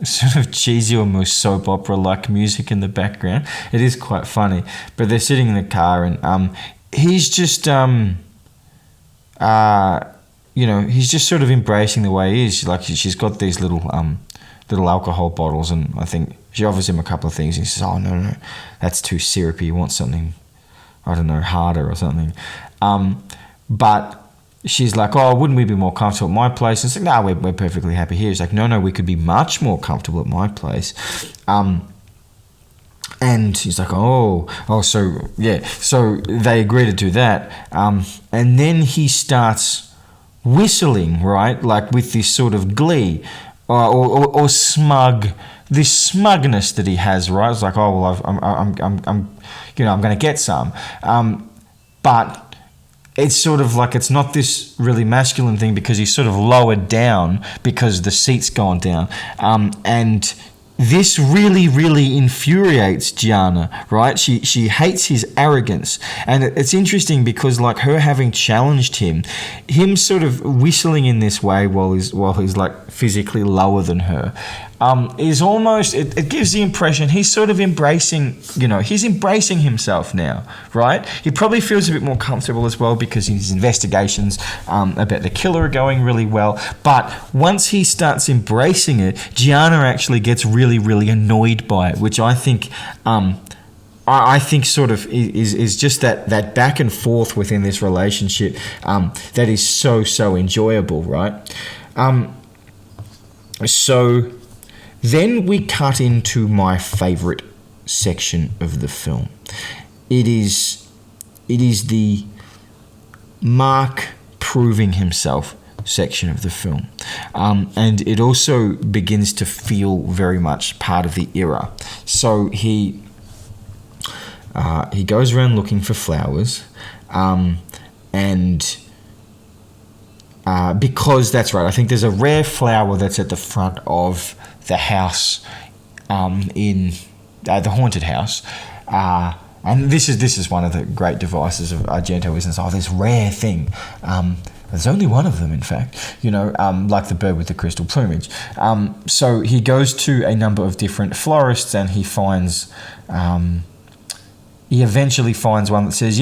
S1: sort of cheesy, almost soap opera-like music in the background. It is quite funny, but they're sitting in the car, and he's just he's just sort of embracing the way he is. Like, she's got these little alcohol bottles, and I think she offers him a couple of things. He says, "Oh, no, that's too syrupy. You want something, I don't know, harder or something." But she's like, "Oh, wouldn't we be more comfortable at my place?" And it's like, "No, we're perfectly happy here." He's like, No, we could be much more comfortable at my place." And he's like, so they agree to do that. And then he starts whistling, right? Like with this sort of glee or smug, this smugness that he has, right? It's like, "Oh, well, I'm going to get some." But it's sort of like, it's not this really masculine thing because he's sort of lowered down because the seat's gone down. And this really, really infuriates Gianna, right? She hates his arrogance. And it's interesting because, like, her having challenged him sort of whistling in this way while he's like physically lower than her, is almost, it gives the impression he's sort of embracing, he's embracing himself now, right? He probably feels a bit more comfortable as well because his investigations about the killer are going really well. But once he starts embracing it, Gianna actually gets really, really annoyed by it, which I think sort of is just that back and forth within this relationship that is so enjoyable, right? So then we cut into my favourite section of the film. It is the Mark proving himself section of the film. And it also begins to feel very much part of the era. So he goes around looking for flowers, and because that's right, I think there's a rare flower that's at the front of the house, in the haunted house, and this is one of the great devices of Argento, isn't it? This rare thing. There's only one of them, in fact, like the bird with the crystal plumage. So he goes to a number of different florists, and he finds, he eventually finds one that says,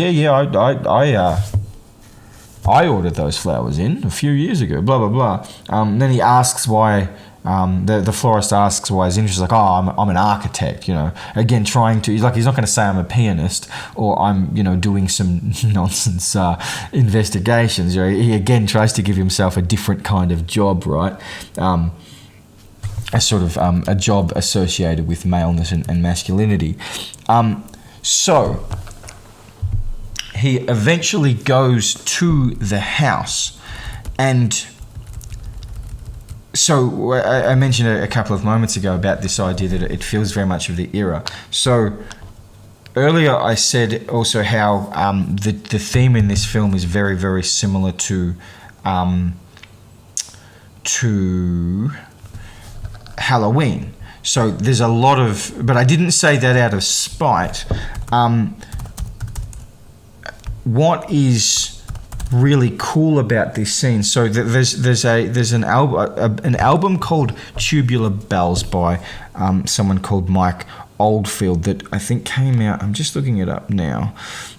S1: I ordered those flowers in a few years ago, blah, blah, blah. Then he asks why, the florist asks why he's interested. He's like, I'm an architect, Again, trying to, he's not going to say I'm a pianist or I'm, doing some nonsense investigations. He again tries to give himself a different kind of job, right? A sort of a job associated with maleness and masculinity. So he eventually goes to the house, and so I mentioned a couple of moments ago about this idea that it feels very much of the era. So earlier I said also how the theme in this film is very, very similar to Halloween. So there's a lot of, but I didn't say that out of spite. What is really cool about this scene? So there's an album called Tubular Bells by someone called Mike Oldfield that I think came out. I'm just looking it up now.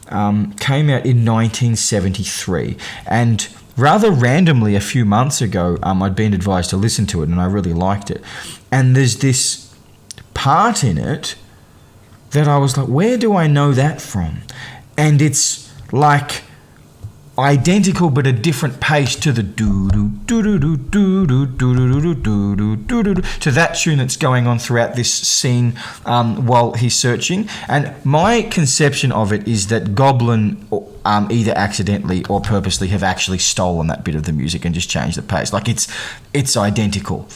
S1: Came out in 1973, and rather randomly a few months ago, I'd been advised to listen to it, and I really liked it. And there's this part in it that I was like, where do I know that from? And it's like identical but a different pace to the to that tune that's going on throughout this scene while he's searching. And my conception of it is that Goblin either accidentally or purposely have actually stolen that bit of the music and just changed the pace. Like it's identical,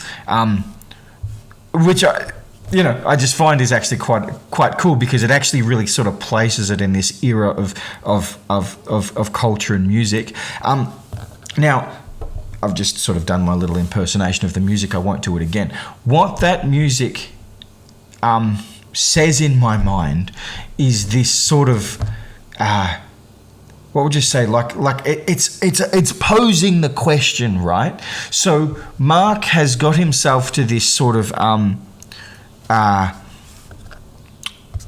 S1: which I just find is actually quite cool because it actually really sort of places it in this era of culture and music. Now, I've just sort of done my little impersonation of the music. I won't do it again. What that music says in my mind is this sort of what would you say? It's posing the question, right? So Mark has got himself to this sort of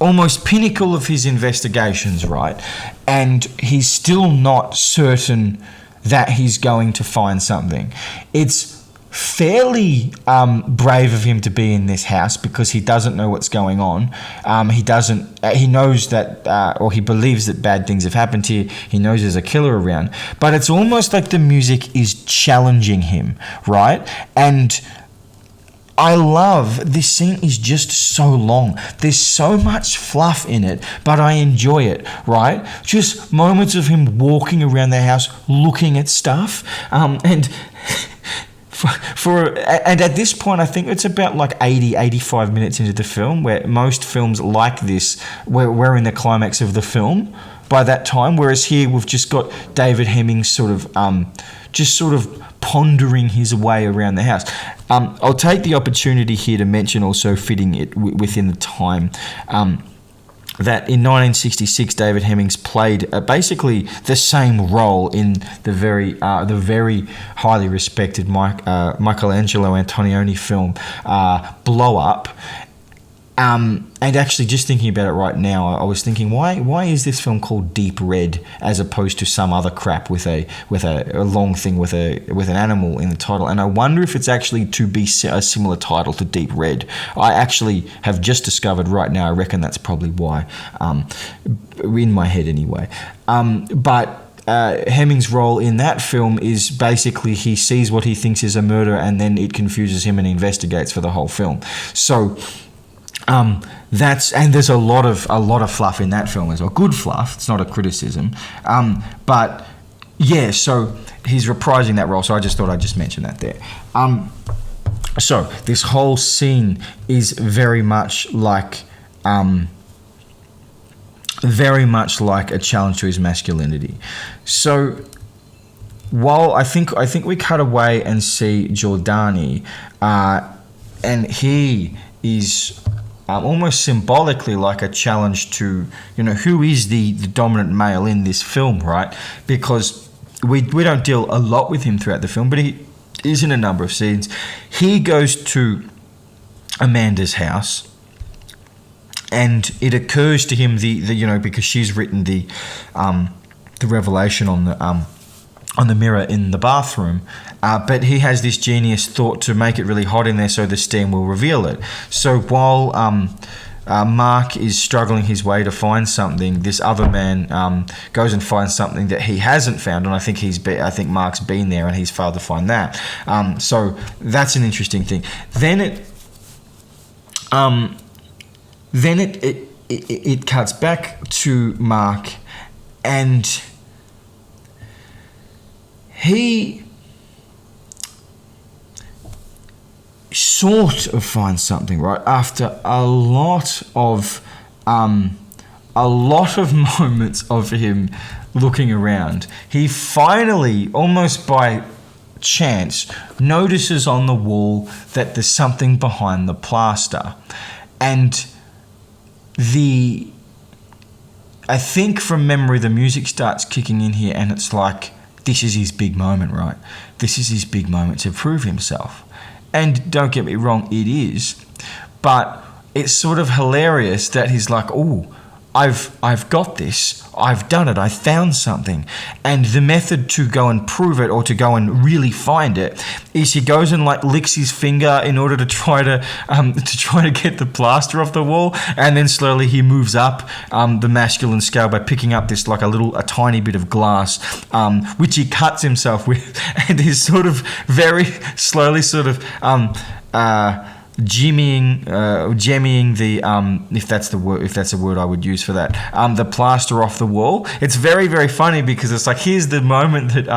S1: almost pinnacle of his investigations, right? And he's still not certain that he's going to find something. It's fairly brave of him to be in this house because he doesn't know what's going on. He knows that, or he believes that bad things have happened here. He knows there's a killer around. But it's almost like the music is challenging him, right? And I love this scene is just so long. There's so much fluff in it, but I enjoy it, right? Just moments of him walking around the house looking at stuff, and and at this point, I think it's about like 85 minutes into the film, where most films like this, we're in the climax of the film by that time, whereas here we've just got David Hemmings sort of pondering his way around the house. I'll take the opportunity here to mention, also fitting it within the time, that in 1966 David Hemmings played basically the same role in the very highly respected Michelangelo Antonioni film Blow Up. And actually, just thinking about it right now, I was thinking, why is this film called Deep Red as opposed to some other crap with a long thing with an animal in the title? And I wonder if it's actually to be a similar title to Deep Red. I actually have just discovered right now. I reckon that's probably why, in my head anyway. But Hemmings' role in that film is basically he sees what he thinks is a murder, and then it confuses him, and he investigates for the whole film. So. There's a lot of fluff in that film as well. Good fluff. It's not a criticism. But yeah, so he's reprising that role. So I just thought I'd just mention that there. So this whole scene is very much like a challenge to his masculinity. So while I think we cut away and see Giordani, and he is almost symbolically like a challenge to, who is the dominant male in this film, right? Because we don't deal a lot with him throughout the film, but he is in a number of scenes. He goes to Amanda's house, and it occurs to him because she's written the revelation on the mirror in the bathroom, but he has this genius thought to make it really hot in there so the steam will reveal it. So while Mark is struggling his way to find something, this other man goes and finds something that he hasn't found, and I think Mark's been there and he's failed to find that. So that's an interesting thing. Then it cuts back to Mark, and he sort of finds something, right? After a lot of moments of him looking around, he finally, almost by chance, notices on the wall that there's something behind the plaster. And I think from memory, the music starts kicking in here, and it's like, this is his big moment, right? This is his big moment to prove himself. And don't get me wrong, it is. But it's sort of hilarious that he's like, oh, I've got this. I've done it. I found something. And the method to go and prove it, or to go and really find it, is he goes and licks his finger in order to try to get the plaster off the wall, and then slowly he moves up the masculine scale by picking up this a tiny bit of glass, which he cuts himself with, and he's sort of very slowly jemmying the if that's a word I would use for that, the plaster off the wall. It's very, very funny because it's like, here's the moment that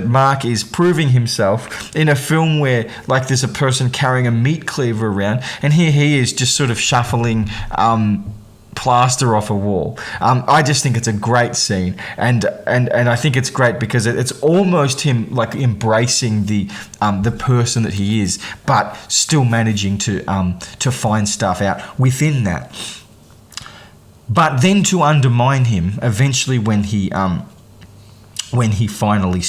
S1: Mark is proving himself in a film where there's a person carrying a meat cleaver around, and here he is just sort of shuffling plaster off a wall. I just think it's a great scene, and I think it's great because it's almost him like embracing the person that he is, but still managing to find stuff out within that. But then to undermine him eventually when he finally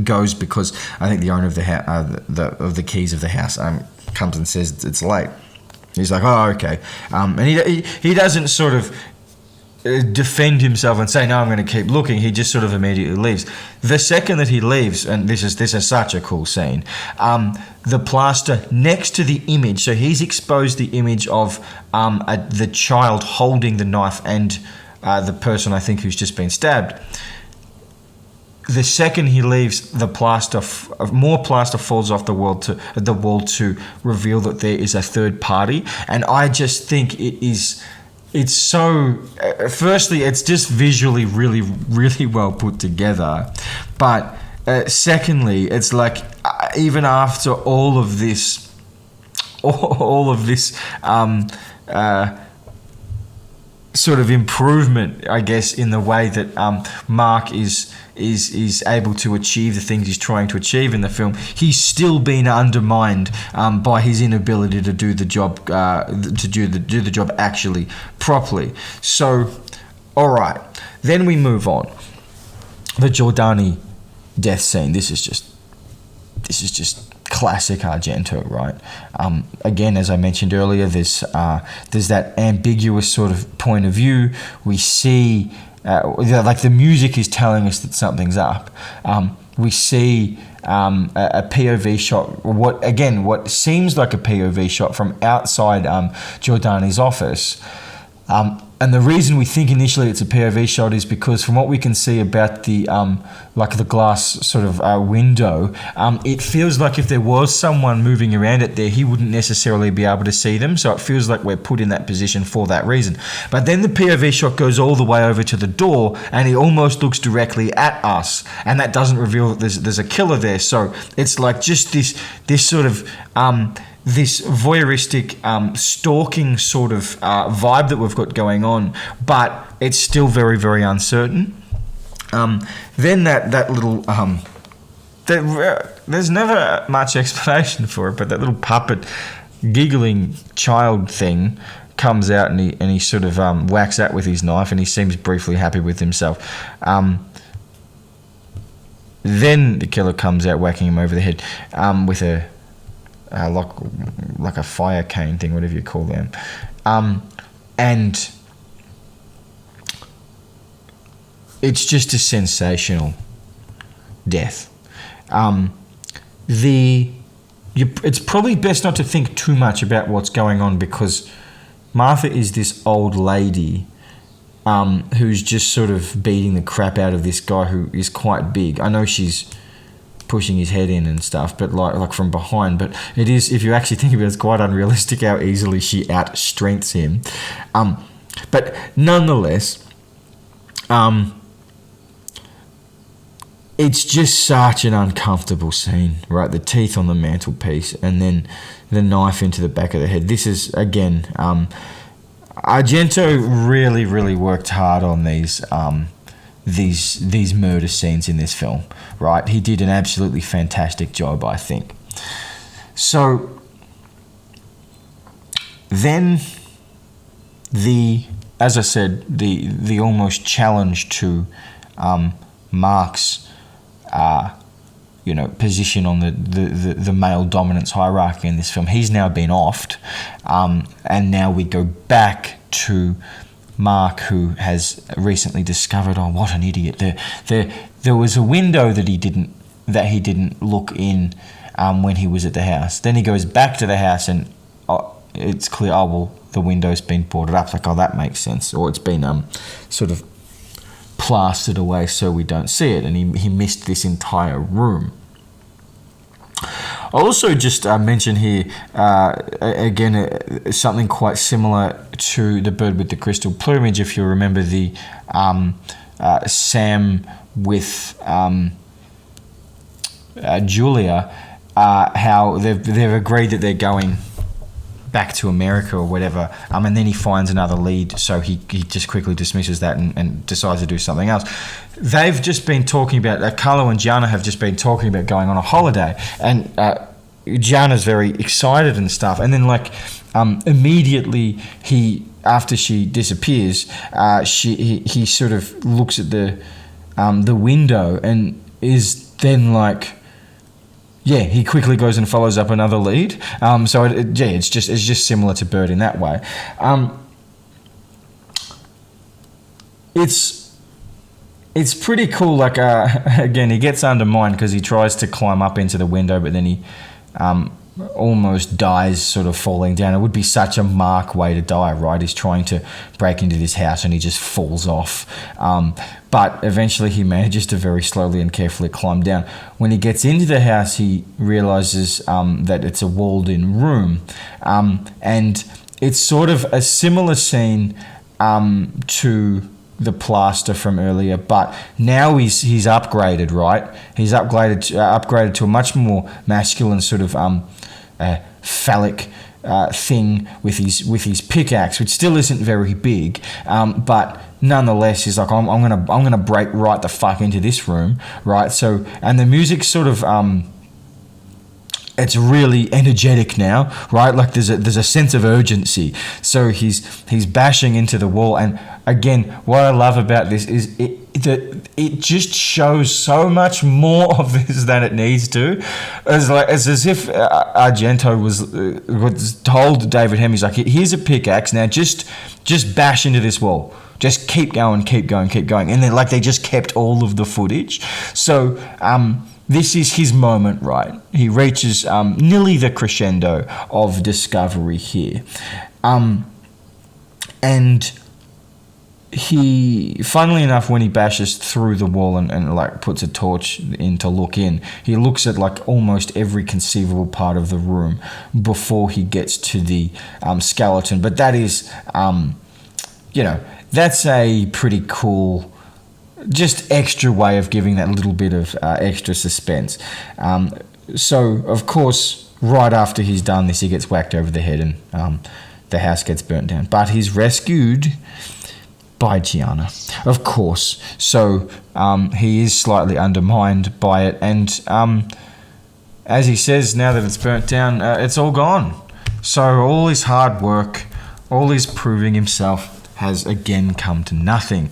S1: goes, because I think the owner of the keys of the house comes and says it's late. He's like, oh, okay, and he doesn't sort of defend himself and say, no, I'm going to keep looking. He just sort of immediately leaves. The second that he leaves, and this is such a cool scene, the plaster next to the image, so he's exposed the image of the child holding the knife and the person, I think, who's just been stabbed. The second he leaves, the plaster, more plaster falls off the wall to reveal that there is a third party. And I just think it's so. Firstly, it's just visually really, really well put together. But secondly, it's like even after all of this, sort of improvement, I guess, in the way that Mark is able to achieve the things he's trying to achieve in the film, he's still been undermined by his inability to do the job do the job actually properly. So, all right, then we move on. The Giordani death scene. This is just classic Argento, right? Again, as I mentioned earlier, there's that ambiguous sort of point of view. We see, like the music is telling us that something's up. We see a POV shot, what seems like a POV shot from outside Giordani's office. And the reason we think initially it's a POV shot is because from what we can see about the the glass sort of window, it feels like if there was someone moving around it there, he wouldn't necessarily be able to see them. So it feels like we're put in that position for that reason. But then the POV shot goes all the way over to the door, and he almost looks directly at us, and that doesn't reveal that there's a killer there. So it's like just this sort of this voyeuristic stalking sort of vibe that we've got going on, but it's still very, very uncertain. Then that little there's never much explanation for it, but that little puppet giggling child thing comes out, and he sort of whacks that with his knife, and he seems briefly happy with himself. Then the killer comes out whacking him over the head with a like a fire cane thing, whatever you call them, and it's just a sensational death. It's probably best not to think too much about what's going on, because Martha is this old lady who's just sort of beating the crap out of this guy who is quite big. I know she's pushing his head in and stuff, but like from behind. But it is, if you actually think about it, it's quite unrealistic how easily she outstrengths him. But nonetheless, it's just such an uncomfortable scene, right? The teeth on the mantelpiece, and then the knife into the back of the head. This is, again, Argento really, really worked hard on these murder scenes in this film, right? He did an absolutely fantastic job, I think. So then as I said, the almost challenge to Mark's position on the male dominance hierarchy in this film. He's now been offed, and now we go back to Mark, who has recently discovered, oh, what an idiot! There was a window that he didn't look in when he was at the house. Then he goes back to the house, and it's clear, oh well, the window's been boarded up. Like, oh, that makes sense, or it's been sort of plastered away so we don't see it, and he missed this entire room. I'll also just mention here, again, something quite similar to The Bird with the Crystal Plumage. If you remember the Sam with Julia, how they've agreed that they're going back to America or whatever. And then he finds another lead, so he just quickly dismisses that and decides to do something else. They've just been talking about, Carlo and Gianna have just been talking about going on a holiday, and Gianna's very excited and stuff. And then immediately after she disappears, he sort of looks at the window and is then like, yeah, he quickly goes and follows up another lead. It's just similar to Bird in that way. It's pretty cool. Again, he gets undermined because he tries to climb up into the window, but then he almost dies, sort of falling down. It would be such a Mark way to die, right? He's trying to break into this house and he just falls off. But eventually he manages to very slowly and carefully climb down. When he gets into the house, he realizes that it's a walled-in room. And it's sort of a similar scene to the plaster from earlier, but now he's upgraded, right? He's upgraded to a much more masculine sort of phallic thing with his pickaxe, which still isn't very big, but nonetheless, he's like, I'm gonna break right the fuck into this room, right? So, and the music's sort of it's really energetic now, right? Like there's a sense of urgency. So he's bashing into the wall, and again, what I love about this is it just shows so much more of this than it needs to. It's as if Argento was told David Hemmings, like, here's a pickaxe, now just bash into this wall. Just keep going. And then they just kept all of the footage. So this is his moment, right? He reaches nearly the crescendo of discovery here. And he, funnily enough, when he bashes through the wall and puts a torch in to look in, he looks at almost every conceivable part of the room before he gets to the skeleton. But that is, that's a pretty cool, just extra way of giving that little bit of extra suspense. So, of course, right after he's done this, he gets whacked over the head and the house gets burnt down. But he's rescued by Gianna, of course. So he is slightly undermined by it. And as he says, now that it's burnt down, it's all gone. So all his hard work, all his proving himself has again come to nothing.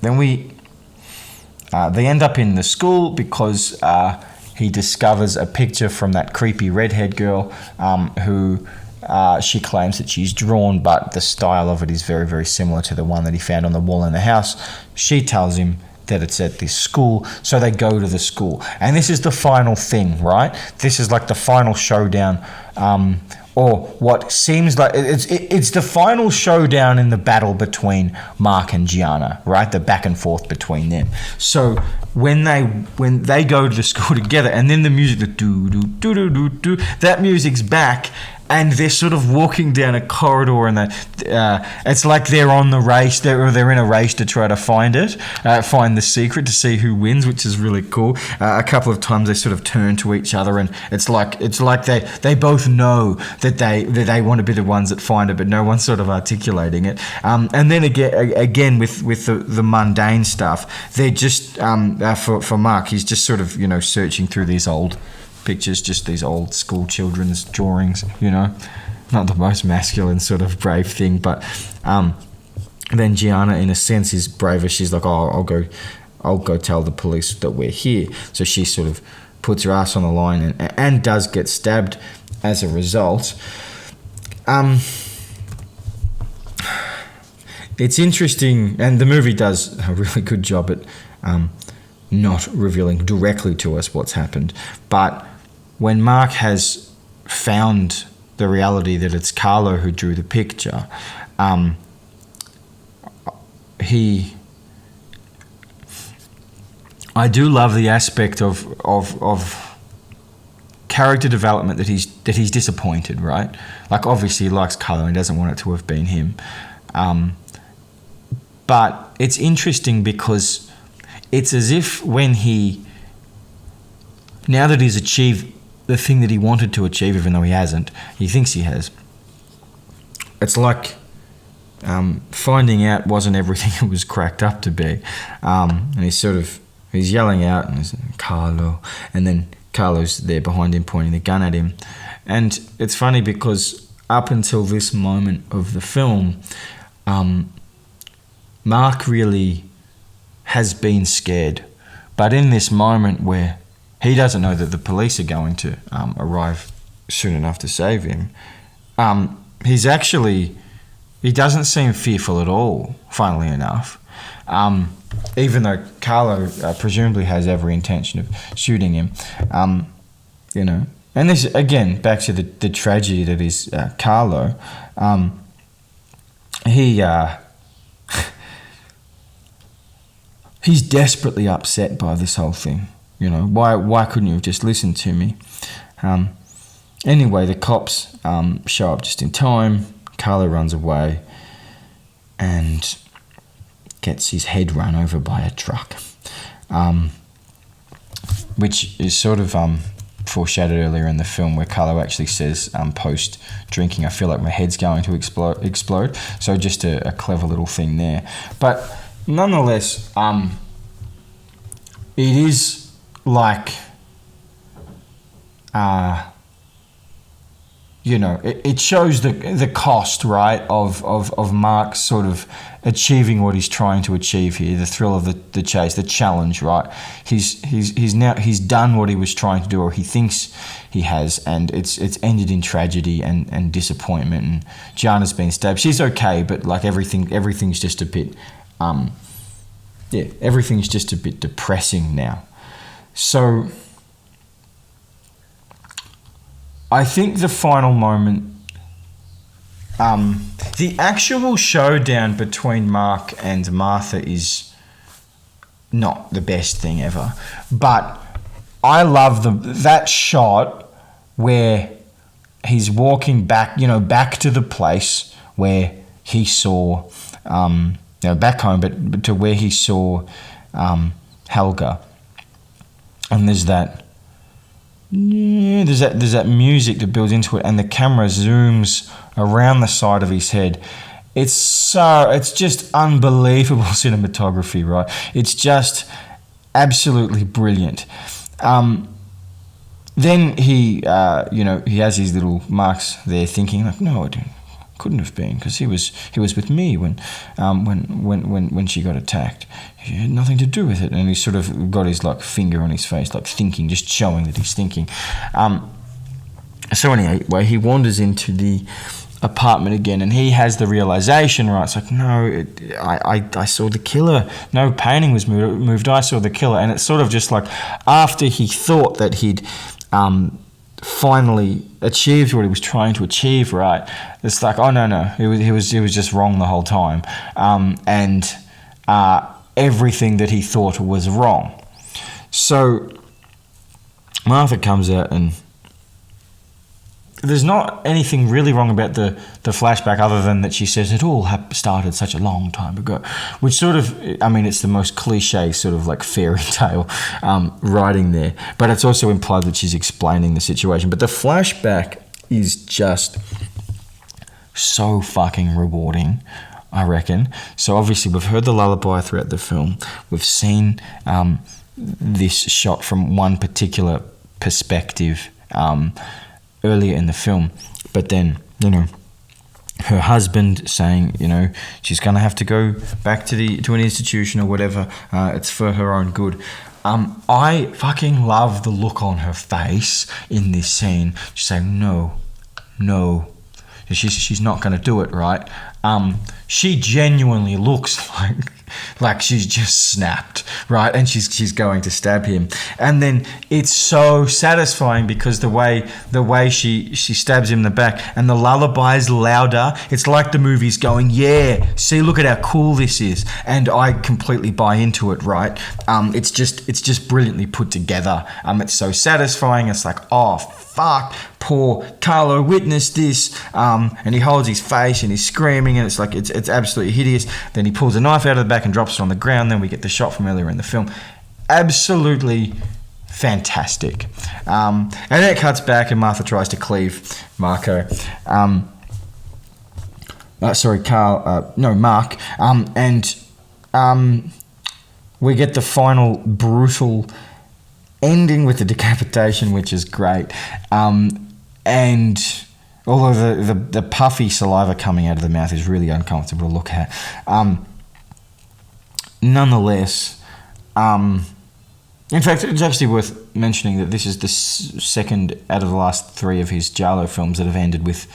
S1: Then they end up in the school because he discovers a picture from that creepy redhead girl who she claims that she's drawn, but the style of it is very, very similar to the one that he found on the wall in the house. She tells him that it's at this school, so they go to the school. And this is the final thing, right? This is the final showdown, or what seems like it's the final showdown in the battle between Mark and Gianna, right? The back and forth between them. So when they go to the school together, and then the music, the do do do do do do, that music's back. And they're sort of walking down a corridor, and it's like they're on the race. They're in a race to try to find the secret, to see who wins, which is really cool. A couple of times they sort of turn to each other, and it's like they both know that they want to be the ones that find it, but no one's sort of articulating it. And then again with the mundane stuff, they're just for Mark, he's just sort of searching through these old pictures, just these old school children's drawings, not the most masculine sort of brave thing, but then Gianna, in a sense, is braver. She's like, I'll go tell the police that we're here. So she sort of puts her ass on the line and does get stabbed as a result. It's interesting, and the movie does a really good job at not revealing directly to us what's happened, but when Mark has found the reality that it's Carlo who drew the picture, I do love the aspect of character development that he's disappointed, right? Obviously he likes Carlo and doesn't want it to have been him, but it's interesting because it's as if now that he's achieved the thing that he wanted to achieve, even though he hasn't. He thinks he has. It's like finding out wasn't everything it was cracked up to be. And he's yelling out, and he's Carlo, and then Carlo's there behind him pointing the gun at him. And it's funny because up until this moment of the film, Mark really has been scared. But in this moment where he doesn't know that the police are going to arrive soon enough to save him, he doesn't seem fearful at all, funnily enough. Even though Carlo presumably has every intention of shooting him, you know. And this, again, back to the tragedy that is Carlo. He's desperately upset by this whole thing. You know, why couldn't you have just listened to me? Anyway, the cops show up just in time. Carlo runs away and gets his head run over by a truck, which is sort of foreshadowed earlier in the film, where Carlo actually says, post drinking, I feel like my head's going to explode. So just a clever little thing there. But nonetheless, it is like, you know, it shows the cost, right, of Mark sort of achieving what he's trying to achieve here, the thrill of the chase, the challenge, right? He's done what he was trying to do, or he thinks he has, and it's ended in tragedy and disappointment. And Gianna's been stabbed. She's okay, but like everything's just a bit, everything's just a bit depressing now. So I think the final moment, the actual showdown between Mark and Martha is not the best thing ever. But I love that shot where he's walking back, back to the place where he saw, back home, but to where he saw Helga. And there's that music that builds into it, and the camera zooms around the side of his head. It's just unbelievable cinematography, right? It's just absolutely brilliant. Then he has his little marks there, thinking like, no, it couldn't have been, because he was with me when she got attacked. He had nothing to do with it, and he sort of got his like finger on his face, like thinking, just showing that he's thinking. So anyway, he wanders into the apartment again, and he has the realization, right? It's like, no, I saw the killer. No painting was moved. I saw the killer, and it's sort of just like after he thought that he'd finally achieved what he was trying to achieve, right? It's like, oh no, he was just wrong the whole time, and everything that he thought was wrong. So Martha comes out, and there's not anything really wrong about the flashback, other than that she says it all started such a long time ago, which sort of, I mean, it's the most cliche sort of like fairy tale writing there, but it's also implied that she's explaining the situation. But the flashback is just so fucking rewarding, I reckon. So obviously we've heard the lullaby throughout the film. We've seen this shot from one particular perspective earlier in the film, but then, her husband saying, she's going to have to go back to an institution or whatever. It's for her own good. I fucking love the look on her face in this scene. She's saying, no. She's not going to do it, right? She genuinely looks like she's just snapped, right? And she's going to stab him. And then it's so satisfying because the way she stabs him in the back, and the lullaby is louder. It's like the movie's going, yeah, see, look at how cool this is. And I completely buy into it, right? It's just brilliantly put together. It's so satisfying. It's like, oh, fuck, poor Carlo witnessed this, and he holds his face and he's screaming, and it's like it's absolutely hideous. Then he pulls a knife out of the back and drops it on the ground. Then we get the shot from earlier in the film. Absolutely fantastic. And then it cuts back and Martha tries to cleave Marco. Mark. We get the final brutal ending with the decapitation, which is great. And although the puffy saliva coming out of the mouth is really uncomfortable to look at, nonetheless, in fact, it's actually worth mentioning that this is the second out of the last 3 of his Giallo films that have ended with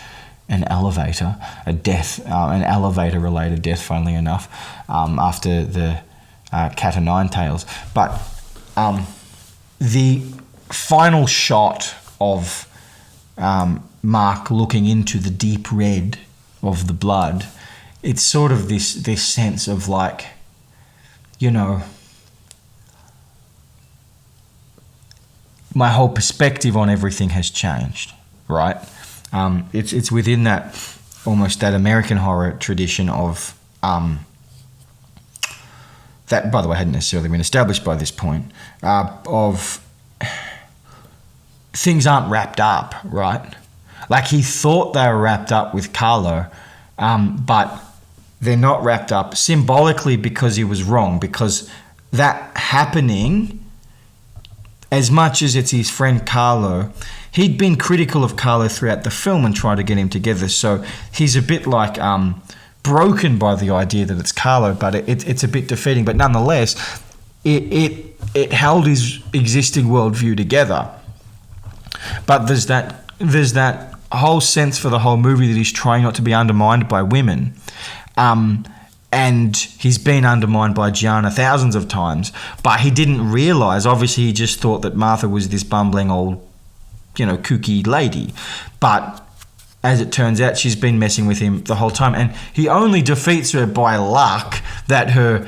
S1: an elevator, an elevator-related death, funnily enough, after the Cat o' Nine Tails. But the final shot of Mark looking into the deep red of the blood, it's sort of this sense of like, you know, my whole perspective on everything has changed, right? It's within that, almost that American horror tradition of that, by the way, hadn't necessarily been established by this point, of things aren't wrapped up, right? Like, he thought they were wrapped up with Carlo, but they're not wrapped up symbolically because he was wrong, because that happening, as much as it's his friend Carlo, he'd been critical of Carlo throughout the film and tried to get him together. So he's a bit like broken by the idea that it's Carlo, but it's a bit defeating. But nonetheless, it held his existing worldview together. But there's that whole sense for the whole movie that he's trying not to be undermined by women. And he's been undermined by Gianna thousands of times, but he didn't realise, obviously he just thought that Martha was this bumbling old, you know, kooky lady. But as it turns out, she's been messing with him the whole time, and he only defeats her by luck that her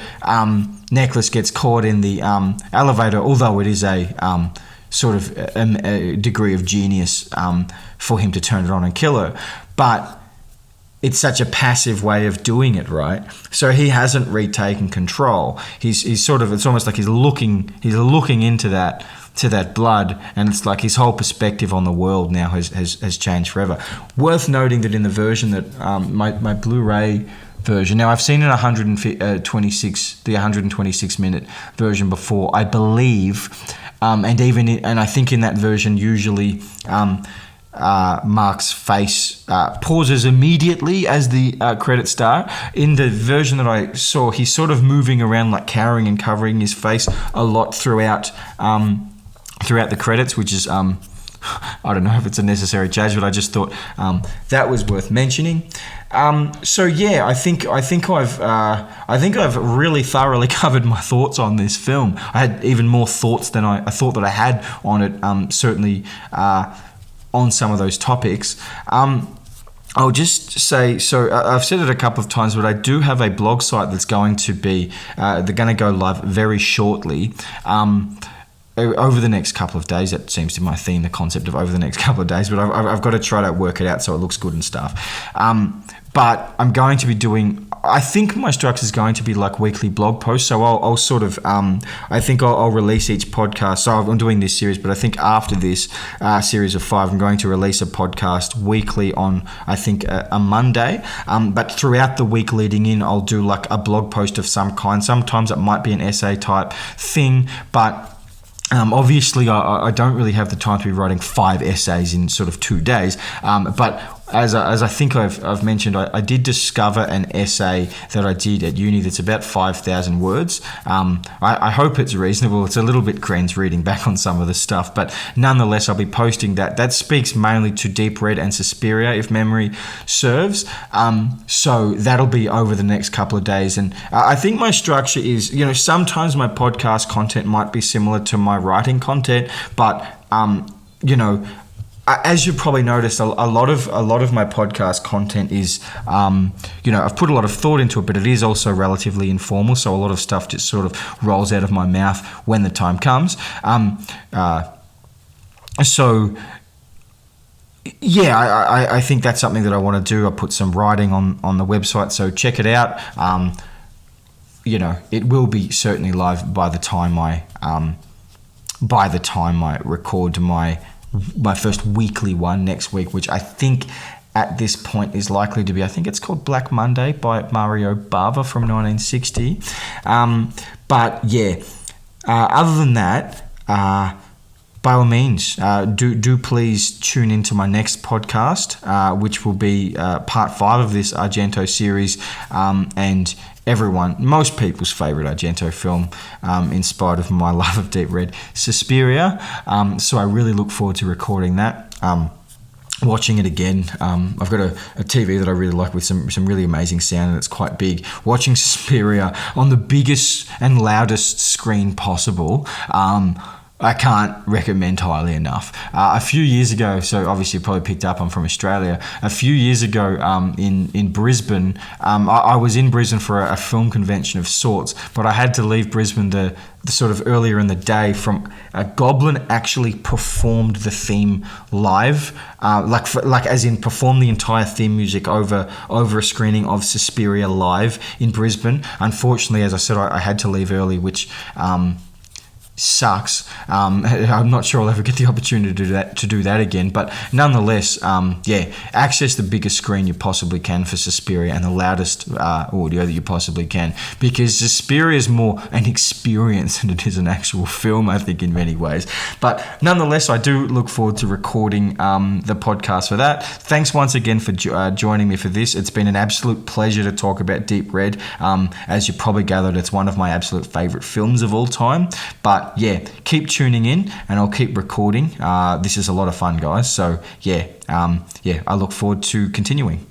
S1: necklace gets caught in the elevator, although it is a sort of a degree of genius for him to turn it on and kill her. But it's such a passive way of doing it, right? So he hasn't retaken control. He's sort of, it's almost like he's looking into that blood, and it's like his whole perspective on the world now has changed forever. Worth noting that in the version that my Blu-ray version, now I've seen an 126 minute version before, I believe, and I think in that version usually Mark's face pauses immediately as the credits start. In the version that I saw, he's sort of moving around, like cowering and covering his face a lot throughout the credits, which is I don't know if it's a necessary change, but I just thought that was worth mentioning. So yeah, I think I've really thoroughly covered my thoughts on this film. I had even more thoughts than I thought that I had on it. Certainly. On some of those topics. I'll just say, so I've said it a couple of times, but I do have a blog site that's going to be, they're going to go live very shortly. Over the next couple of days. That seems to be my theme, the concept of over the next couple of days, but I've got to try to work it out so it looks good and stuff. But I'm going to be doing, I think my structure is going to be like weekly blog posts. So I'll sort of, I think I'll release each podcast. So I'm doing this series, but I think after this series of 5, I'm going to release a podcast weekly on, I think, a Monday. But throughout the week leading in, I'll do like a blog post of some kind. Sometimes it might be an essay type thing, but obviously, I don't really have the time to be writing 5 essays in sort of 2 days. But as I think I've mentioned, I did discover an essay that I did at uni that's about 5,000 words. I hope it's reasonable. It's a little bit cringe reading back on some of the stuff, but nonetheless, I'll be posting that. That speaks mainly to Deep Red and Suspiria, if memory serves. So that'll be over the next couple of days. And I think my structure is, sometimes my podcast content might be similar to my writing content, but as you've probably noticed, a lot of my podcast content is, I've put a lot of thought into it, but it is also relatively informal. So a lot of stuff just sort of rolls out of my mouth when the time comes. I think that's something that I want to do. I put some writing on the website, so check it out. It will be certainly live by the time I by the time I record my first weekly one next week, which I think at this point is likely to be, I think it's called Black Monday by Mario Bava from 1960. But yeah, other than that, by all means, do please tune into my next podcast, which will be part 5 of this Argento series, and most people's favourite Argento film, in spite of my love of deep red, Suspiria. So I really look forward to recording that. Watching it again. I've got a TV that I really like with some really amazing sound, and it's quite big. Watching Suspiria on the biggest and loudest screen possible, I can't recommend highly enough. A few years ago, so obviously you probably picked up, I'm from Australia. A few years ago in Brisbane, I was in Brisbane for a film convention of sorts, but I had to leave Brisbane the sort of earlier in the day from Goblin actually performed the theme live, like as in performed the entire theme music over a screening of Suspiria live in Brisbane. Unfortunately, as I said, I had to leave early, which sucks. I'm not sure I'll ever get the opportunity to do that again, but nonetheless, access the biggest screen you possibly can for Suspiria and the loudest audio that you possibly can, because Suspiria is more an experience than it is an actual film, I think, in many ways. But nonetheless, I do look forward to recording the podcast for that. Thanks once again for joining me for this. It's been an absolute pleasure to talk about Deep Red. As you probably gathered, it's one of my absolute favourite films of all time. But yeah, keep tuning in and I'll keep recording. This is a lot of fun, guys. So I look forward to continuing.